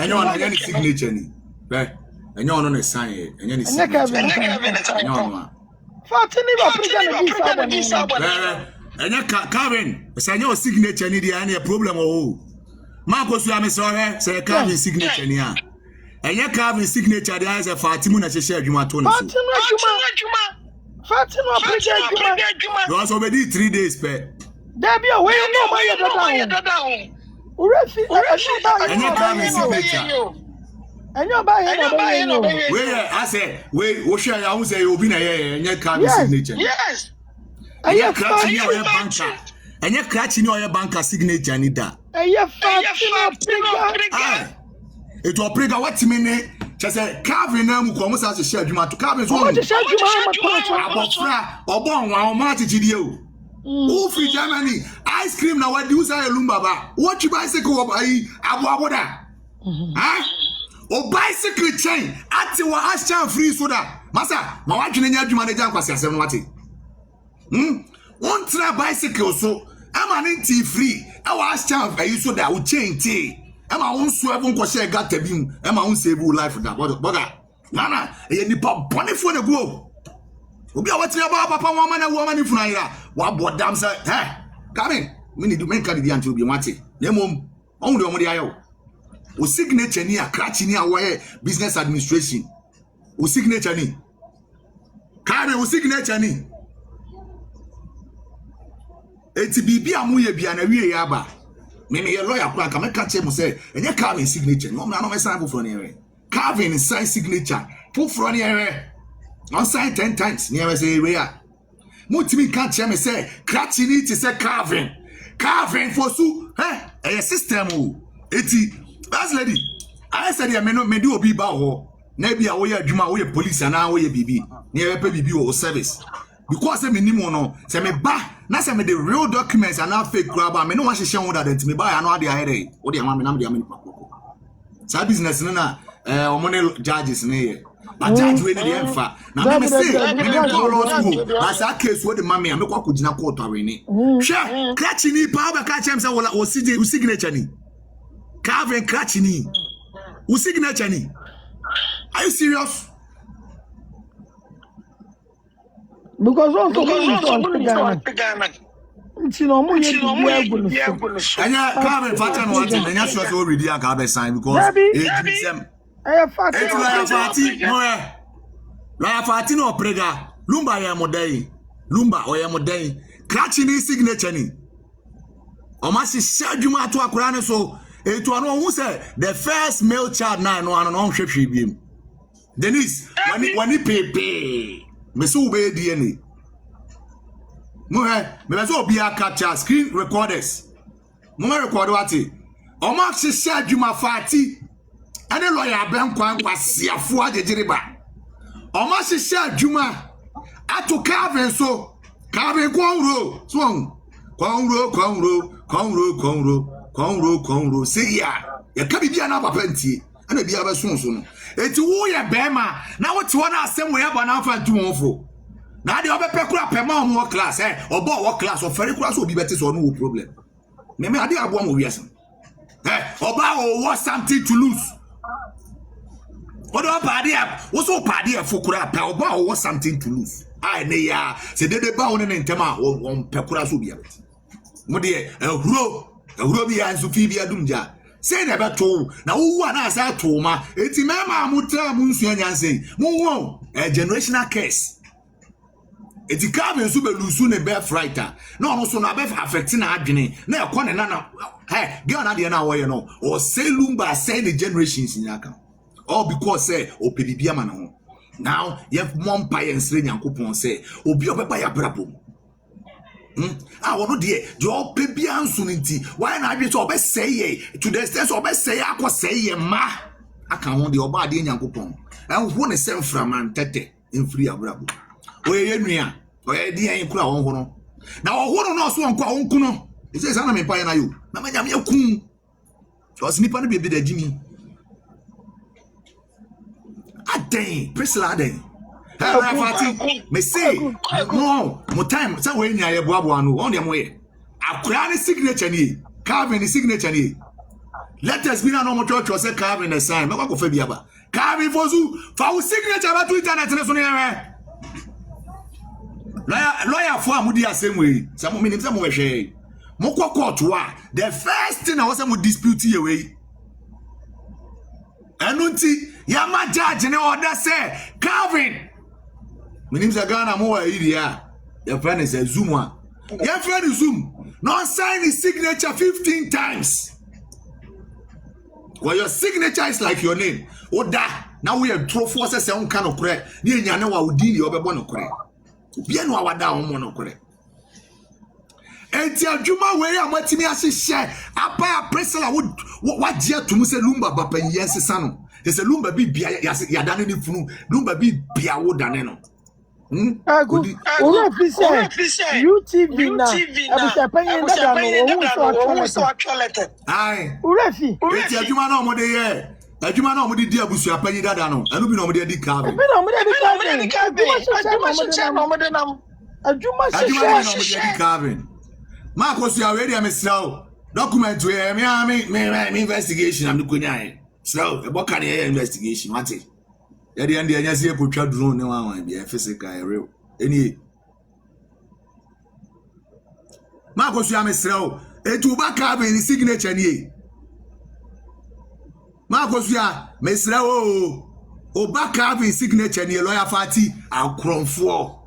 Enyo na any signature ni. Enyo ono na sign enyo ni signature. Enyo ono. Party ni ba Priscilla na Disapp0. Enya Karen, say your signature ni dey any problem o. Marco so am say Karen signature ni a. Enya Karen signature dey as a Fatimu na hye adwuma to no so. Fatimu adwuma. You also be 3 days pe. There be a way no man down. Urefi Enya Karen signature. Enya ba here no. We I say we wo share ya who say obi na here enya Karen signature. Yes. Enya crack ni oye banker. Enya crack ni oye banker signature ni da. Eya Fatimu. It will prega what me ne say Calvin na mu ko mo sa hye adwuma to Calvin so. Mo hye adwuma ma ko. Abofra obon wa o ma chechide o. Who free Germany ice cream na what do say Lumba ba. What you bicycle obai abo da. O bicycle chain ati wa ashan free soda. Masa ma wa dwene nya adwuma na jan kwase asem no wate. One try bicycle so ama nti free e wa ashan ayi soda o chain ti. Ema won so even ko share gata bi mu ema won save life da boga nana e nipa bonefo na go obi a wati aba papa won ma na wo ma ni funa ira wa bodam say come in me need men ka di anti obi wati na mom on de omode ayo o signature ni akrachi ni awoye business administration o signature ni kare o signature ni eti bibi amuye bia na wie ya ba me your lawyer plan come catch him say enye Calvin signature no na no me sign for here Calvin sign signature put for here on sign 10 times near say we are mutimi catch him say crack need to say Calvin Fosu a system o eti as lady I said ya me no me do obi ba ho na bia wo ye adwuma wo ye police na wo ye bibi na pe bibi wo service because me ni mo no say me ba na say me the real documents and not fake grab me no wan hye hu that me buy ano ade ahire wo de ama me na me de amani pakoko sa business na omo judges ne ye na judge we ne de emfa na me say me go law school na sa case wo de mama me kwa kugina court awe ni hwe clutch ni pa ba ka chem say wo signature ni Calvin clutch ni wo signature ni are you serious? Because also Ghana. Ntino mo ye bia so. Anya Calvin fata no wati anya sure so ready aka be sign because them. La fati no prega. Lumba ya modai. Lumba o ya modai. Crack ni signature ni. O ma si adwuma to akora ne so. Etu ano hu say the first male child na no ano no hwehwe biem. Denise, wani pepe. Me so be DNA. Me so be a capture screen recorders. Mo record what e. O ma hye adwuma fati. Ane lawyer ben kwan kwasiafo agegireba. O ma hye adwuma ato Calvin so. Calvin kwanro. So kwanro konro say ya ka bibia na papa ntie ana bia be sonso no enti wo ye bema na wo te wona asem we aba na afa ntumofo na de obepe kura pema o class obo wo class ofere kura so obi beti so no problem me ade abo mo wiase oba o what something to lose what do party up what's so party for kura pa oba o what something to lose ai ne ya se de ba won ne ntema on pe kura so bia beti mo de ehuro bi anzu fi bia dumja say na beto na wo na asa to ma eti mema amutra mu nsu anyanse mo wo generational curse eti Calvin so be lusu ne Bith-right na ono so na be affect na adwene na ekọ ne na girl na de na wo ye no or say Lumba say the generations in aka all because say opedibia ma na ho now ye mom pa ye nsre nyankopon say obi obeba ya brabo wono de jo pebia nsu nti why na adwe so obe say ye to the extent so obe say akọ say ye ma aka ho de oba de nyankopon ho ne sem framan tete mfiri abrabo oye nua oye di en kura won ho no na wo ho no so onko won ku no e say sana me pa ye na yo na manya me ku so snipa no be da jimi aden prisla aden Fati, me say, no, mo time, so when you are boabo no, on your way. Akura signature ni, Calvin signature ni. Let us be no more church or say Calvin the sign. Me go Kofi biaba. Calvin Fosu, for signature ba to internet na so ne. Lawyer for amudi asem we. Some me nim say mo hwe. Mo kọ court wa. The first thing I was mo dispute here we. Anunti, ya ma judge ne order say Calvin Minim Ghana mo area. Your friend is a Zoom one. Your friend is Zoom. No sign his signature 15 times. Well, your signature is like your name. Oda. Now we have throw forces on kind of correct. Ni nyane wa udini obe bono correct. Bien wa wada on mono correct. Enti adwuma we amatimi asehye apa presela what dia to mu se Lumba ba panyense sano. They say Lumba bi bia ya dane ni funu. Lumba bi bia wo dane no. UTV na abusapanyin dada no so actualete ai urefi eti adwuma na omode ye adwuma na omode di abusapanyin dada no anu bi na omode di Calvin bi na omode di Calvin ma ko so awe dia mesraw document we me investigation am dukonya e so e boka na investigation wate yadi ande anya se potwa drone ne wan bia physical real eni ma ko so amesrao etu ba Calvin signature ni ma ko so ya mesrao o ba Calvin signature ni lawyer Fati akronfo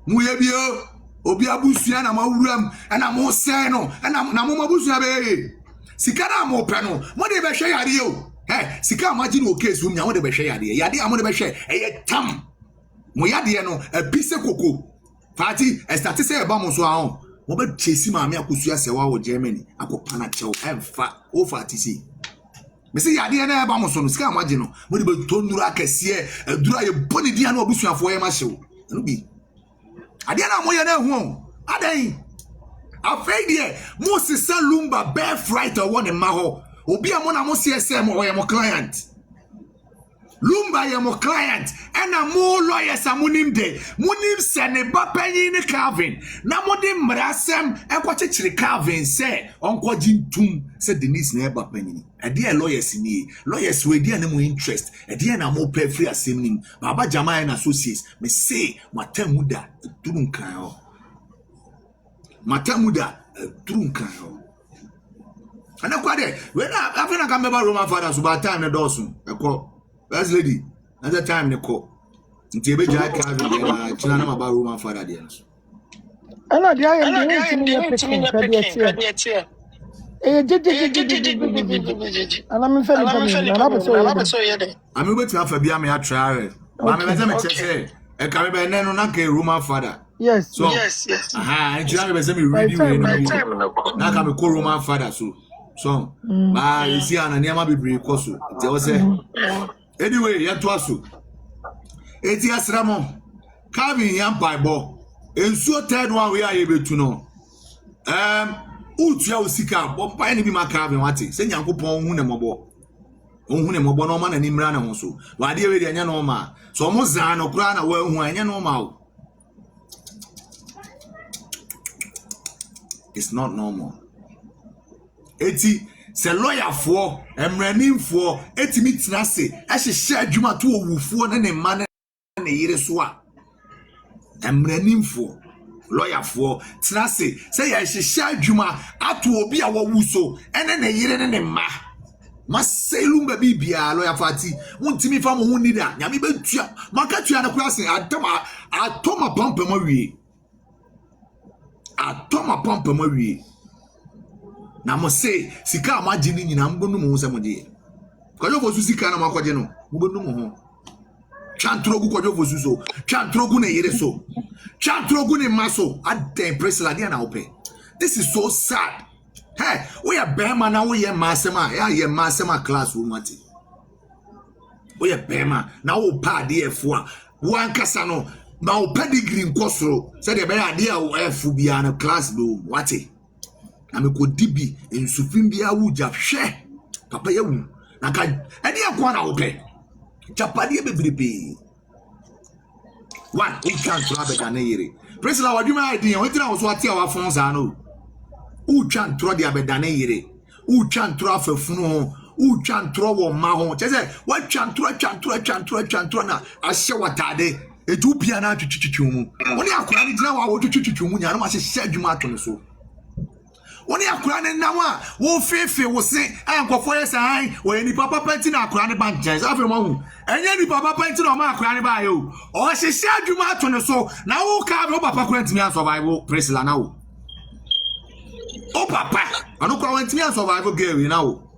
mu ye bio obi abusua na mawuram na mo se no na mo mabusua be sikana mo pe no mo de be hwe yare o sika imagine o case wo nya wo de be hwe yade amo de be hwe eye tam mo yade no abise koko Fati start say e ba mo so ahon mo be chesi ma me akosua se wa wo Germany akopana chew emfa o Fati si me say yade na e ba mo so no sika imagine no mo de be tonuru akese adura ye boni dia na obusuafo ye ma hyew no bi ade na mo ye na hu adan afei de mo sisa Lumba Bith-right or one ma ho obi amo na mo CSM or mo client Lumba ye mo client ena mo lawyers amunim de munim se ne ba panyin ni Calvin na mo de mrasem ekwochechire Calvin se onko jintum se Denise na ba panyin ade lawyers ni lawyers we de na mo interest ade na mo pay free asem nim baba Jamaa and associates me say matamuda turunkan ho matamuda turunkan ho ana kwade we na afena ka meba Roman fathers by time na dosun ekọ first lady at the time ne ko nti ebe ja Calvin na china na maba Roman father de no ana dia ye ntimi ye peke ana me fe na ba so ye de ami betu afa bia me atra ma me be me cheche e ka me be ne no na ke Roman father yes so yes aha nti me be se me reading we na ka me ko Roman father so ba isi ana ne ma bebre koso nti wo se anyway ya to aso eti asramo Calvin yan Bible ensuo third one we are betu no utua osika bompa ni bi makabe wate se nyankopon hu ne mobo onhu ne mobo no ma na nimra na ho so wade we de anya no ma so mo zan no kura na wa hu anya no ma o. It's not normal. Eti se lawyer for emranim for eti mitna se ehye adwuma to owufuo ne ma ne yire so a emranim for lawyer for trase say ya ehye adwuma ato obi a wawuso ene ne yire ne ma maselumba bibia lawyer fati wontimi fa mo hu ni da nyame betua maka tua na kura se atoma pampa ma wie atoma pampa ma wie na mo say sika amaje ni nyina mbonu mo se mo de kwajo Fosu sika na makwaje no mbonu mo ho chantrogu kwajo Fosu so chantrogu ne yire so chantrogu ne maso aden presla dia na ope. This is so sad. Hey, we are bema na we are masema ya ye masema class womati we are bema na wo pa de efo a wan kasa no na wo pedigree nkosoro se de be ade a wo efu bia na class do wate amekodibi ensufin bia wuja hwe papa yawu na ka ade akwa na ope chapade bebrebe one we can't trabe ka na yire presla wadwuma idea wetina wo so ate a wafon za no ucha ntro de abedane yire ucha ntro afafunu ucha ntro wo ma ho chese wa chantro na ahye watade edu bia na twitwitwu mu woni akora ni gina wa wo twitwitwu mu nya no ma hye adwuma ato no so woni akora ni na wa wo fefe wo se ankofo yesa han wo ni papa penti na akora ni bank jan afi mo hu enye ni papa penti na ma akora ni ba ye o hye adwuma ato no so na wo ka be papa kwenti mi survival presla na wo. Oh papa, I don't want me a survival girl now.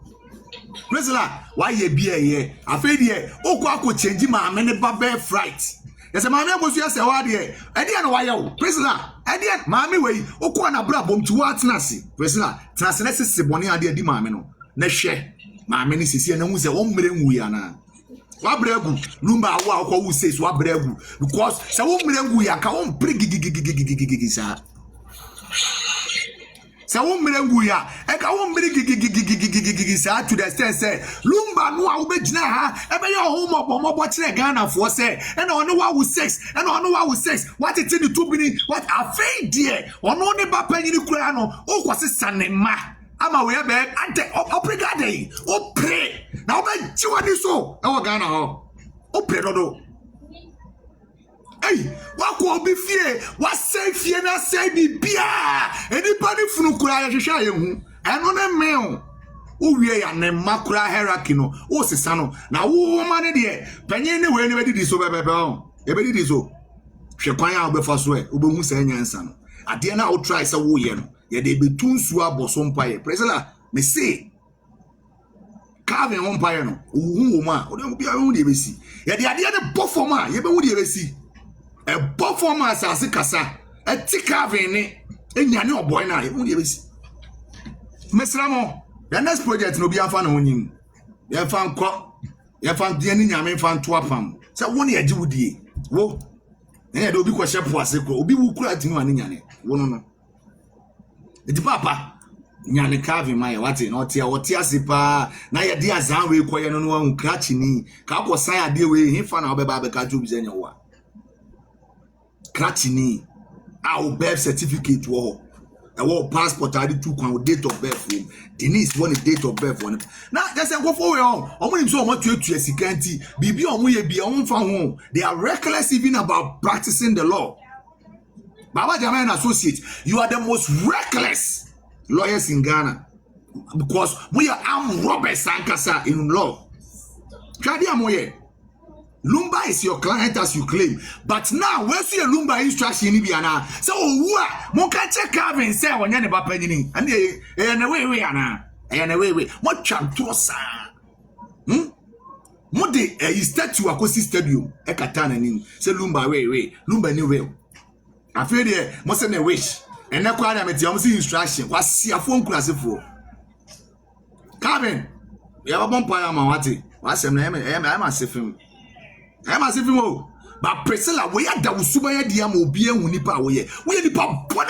Priscilla, why ye be here? I feel here. Oh, go change my many Bith-right. Yes, a man was just a word here. I didn't know why you, Priscilla. I didn't, mammy way. Oh, go on a brabum to what's Nasi. Priscilla, Transness is Bonnie idea di mameno. Neshe, my many sister and who's a woman we are now. Wabregu, Lumba, who says Wabregu, because some woman we are come priggy. Sa wo mrengu ya e ka wo mrigi sa to the extent say Lumba no a wo begina ha e be ye ho mobo kire Ghana for say e na ono wa wo 6 e na ono wa wo 6 what it in the 2 billion what afei die ono ne ba panyini kura no o kwose sanema ama we be ante obrigade o pray na wo be jiwani so e wo Ghana ho o pray do. Hey, wako obi fie, wa say fie na say bibia. Enipa ni funu kura ya hwehwa ye hu. Eno ne me o wie ya ne makura hierarchy no. O sesa no. Na wo ma ne de panyin ne we ne be di so bebebe o. E be di so. Hwe kwan ya obefa so e, obehu sa nyansa no. Ade na o try say wo ye no. Ye de be tunsu aboso mpaye. Presela, me say Calvin on mpaye no. Ohu wo ma, o de bia hu de be si. Ye de ade ne performa, ye be hu de be si. A performance as a cassa, a tickavin, a yanny or boy now, Miss Ramo, the next project will be a fan on him. You have found crop, you have found the enemy, I mean, found 12. So 1 year, do ye. Whoa, and I don't be quite sure was a go, be who cried to one yanny. One. The papa, Yanny carving my watching, or tea or tiasipa, Naya dear Zan require no one catching, Capo Saya dear way, he found out about the cartoons in your Kratini, our birth certificate war, our passport ID took on date of birth room. Denise won a date of birth one. Now that's a go for all. I'm so much to security. Bibi on we be on home. They are reckless even about practicing the law. Baba Jama Associate, you are the most reckless lawyers in Ghana because we are armed robbers Sankasa in law. Shadi Amoye. Lumba is your client as you claim. But now, where's your Lumba instruction in Ibiana? So, what? Monka check Calvin say when you're about penny. And away, we are now. And away, what chantosa? Mode a statue of Kofi Stadium, a katana in. Say Lumba, way, Lumba new way. I feel there must a wish. And that quite a Tiamsi instruction was see a phone class for Calvin. You have a bumpire, Mawati. What's your name? I'm a siphon. I'm as if you but Priscilla, we are the Suba Diamo be a Unipa way. We are the pop for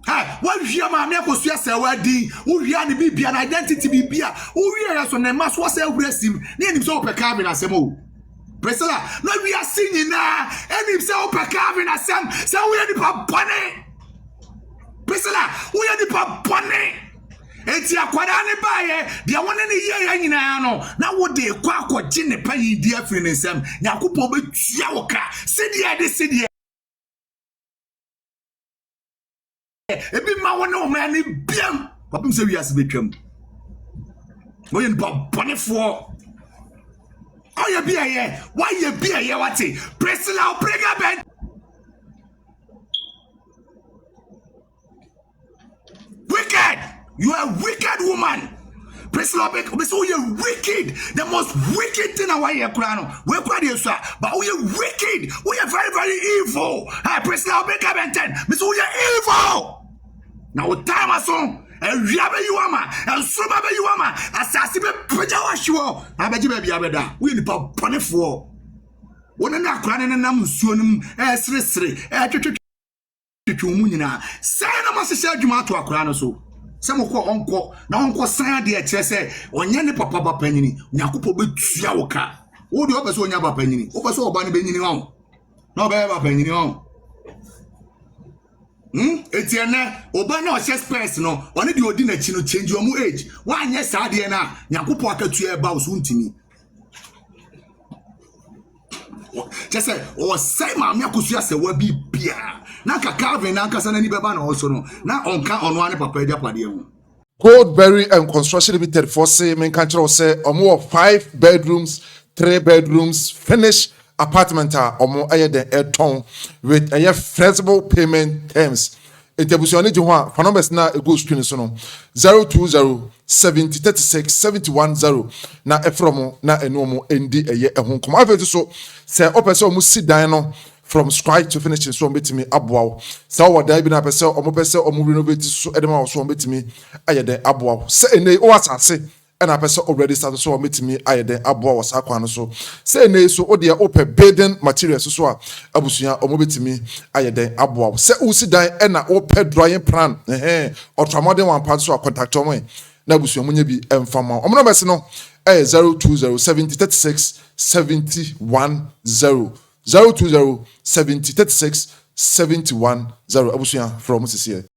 ha what hia ma me akosua se wadi wo hia ne bibia na identity bibia wo hia so ne maso se wresim ne enim so pe carving asem o Priscilla no we are singing na enim se pe carving asem se wo ye ni pa bone Priscilla wo ye ni pa bone enti akwada ne baye de wona ne ye ya nyina no na wo de kwa akogye ne pa yi di afiri ne nsam yakopɔ betua wo ka sedi ebi ma wona o ma ne biam papim se wiase betwam mo yen bonefo oya biaye why ye biaye wate Priscilla prega ben wicked. You are a wicked woman. Priscilla, so you're wicked. The most wicked thing I want you to we're quite used to, but we are wicked. We are very, very evil. Hey, Priscilla, make up and 10. Miss, we are evil. Now, what time I saw? And Yabba you ama, and Sumaba you ama, Assassin Pajawa. I bet you baby Abeda. We need to punish for one and a crying and I'm soon as three. Say, I must say, you want to a crown so. Some of uncle, now uncle San de Chesse, or Yanni Papa Penny, Yakupo Yawoka. What do you ever so Yaba Penny? Over so Bunny Benny on. No better penny on. Etienne, Obano says personal, only the dinner chino change your age. Why, yes, Adiana, Yakupo to your bow soon to me. Just say, or say, Mamma Kusia will be beer. Naka carving, Naka San any Baban also no. Now on one papa Japadia. Goldberry and Construction Limited for say main country say or more 5 bedrooms, 3 bedrooms, finished apartment or more higher than a ton with a flexible payment terms. Etebusioni Juha, for numbers na a good screen sono 020 70 36 710 na efromo na enomo endi eye ehun kom afetu so se opese o mu si dan no from scratch to finish so betimi aboawo se o wada bi na pese o mo pese o mu renovate so edema so betimi ayede aboawo se enei o asase and I person already started so metimi ayede aboawo sa kwan so se enei so o de ope building materials so a abusuya o mo betimi ayede aboawo se o si dan e na ope drawing plan ultramodern one part so a contact o mo na busuya munye bi emfama o mo no bese no 020 70 36 710 020 70 36 710 abusuya from Sisi.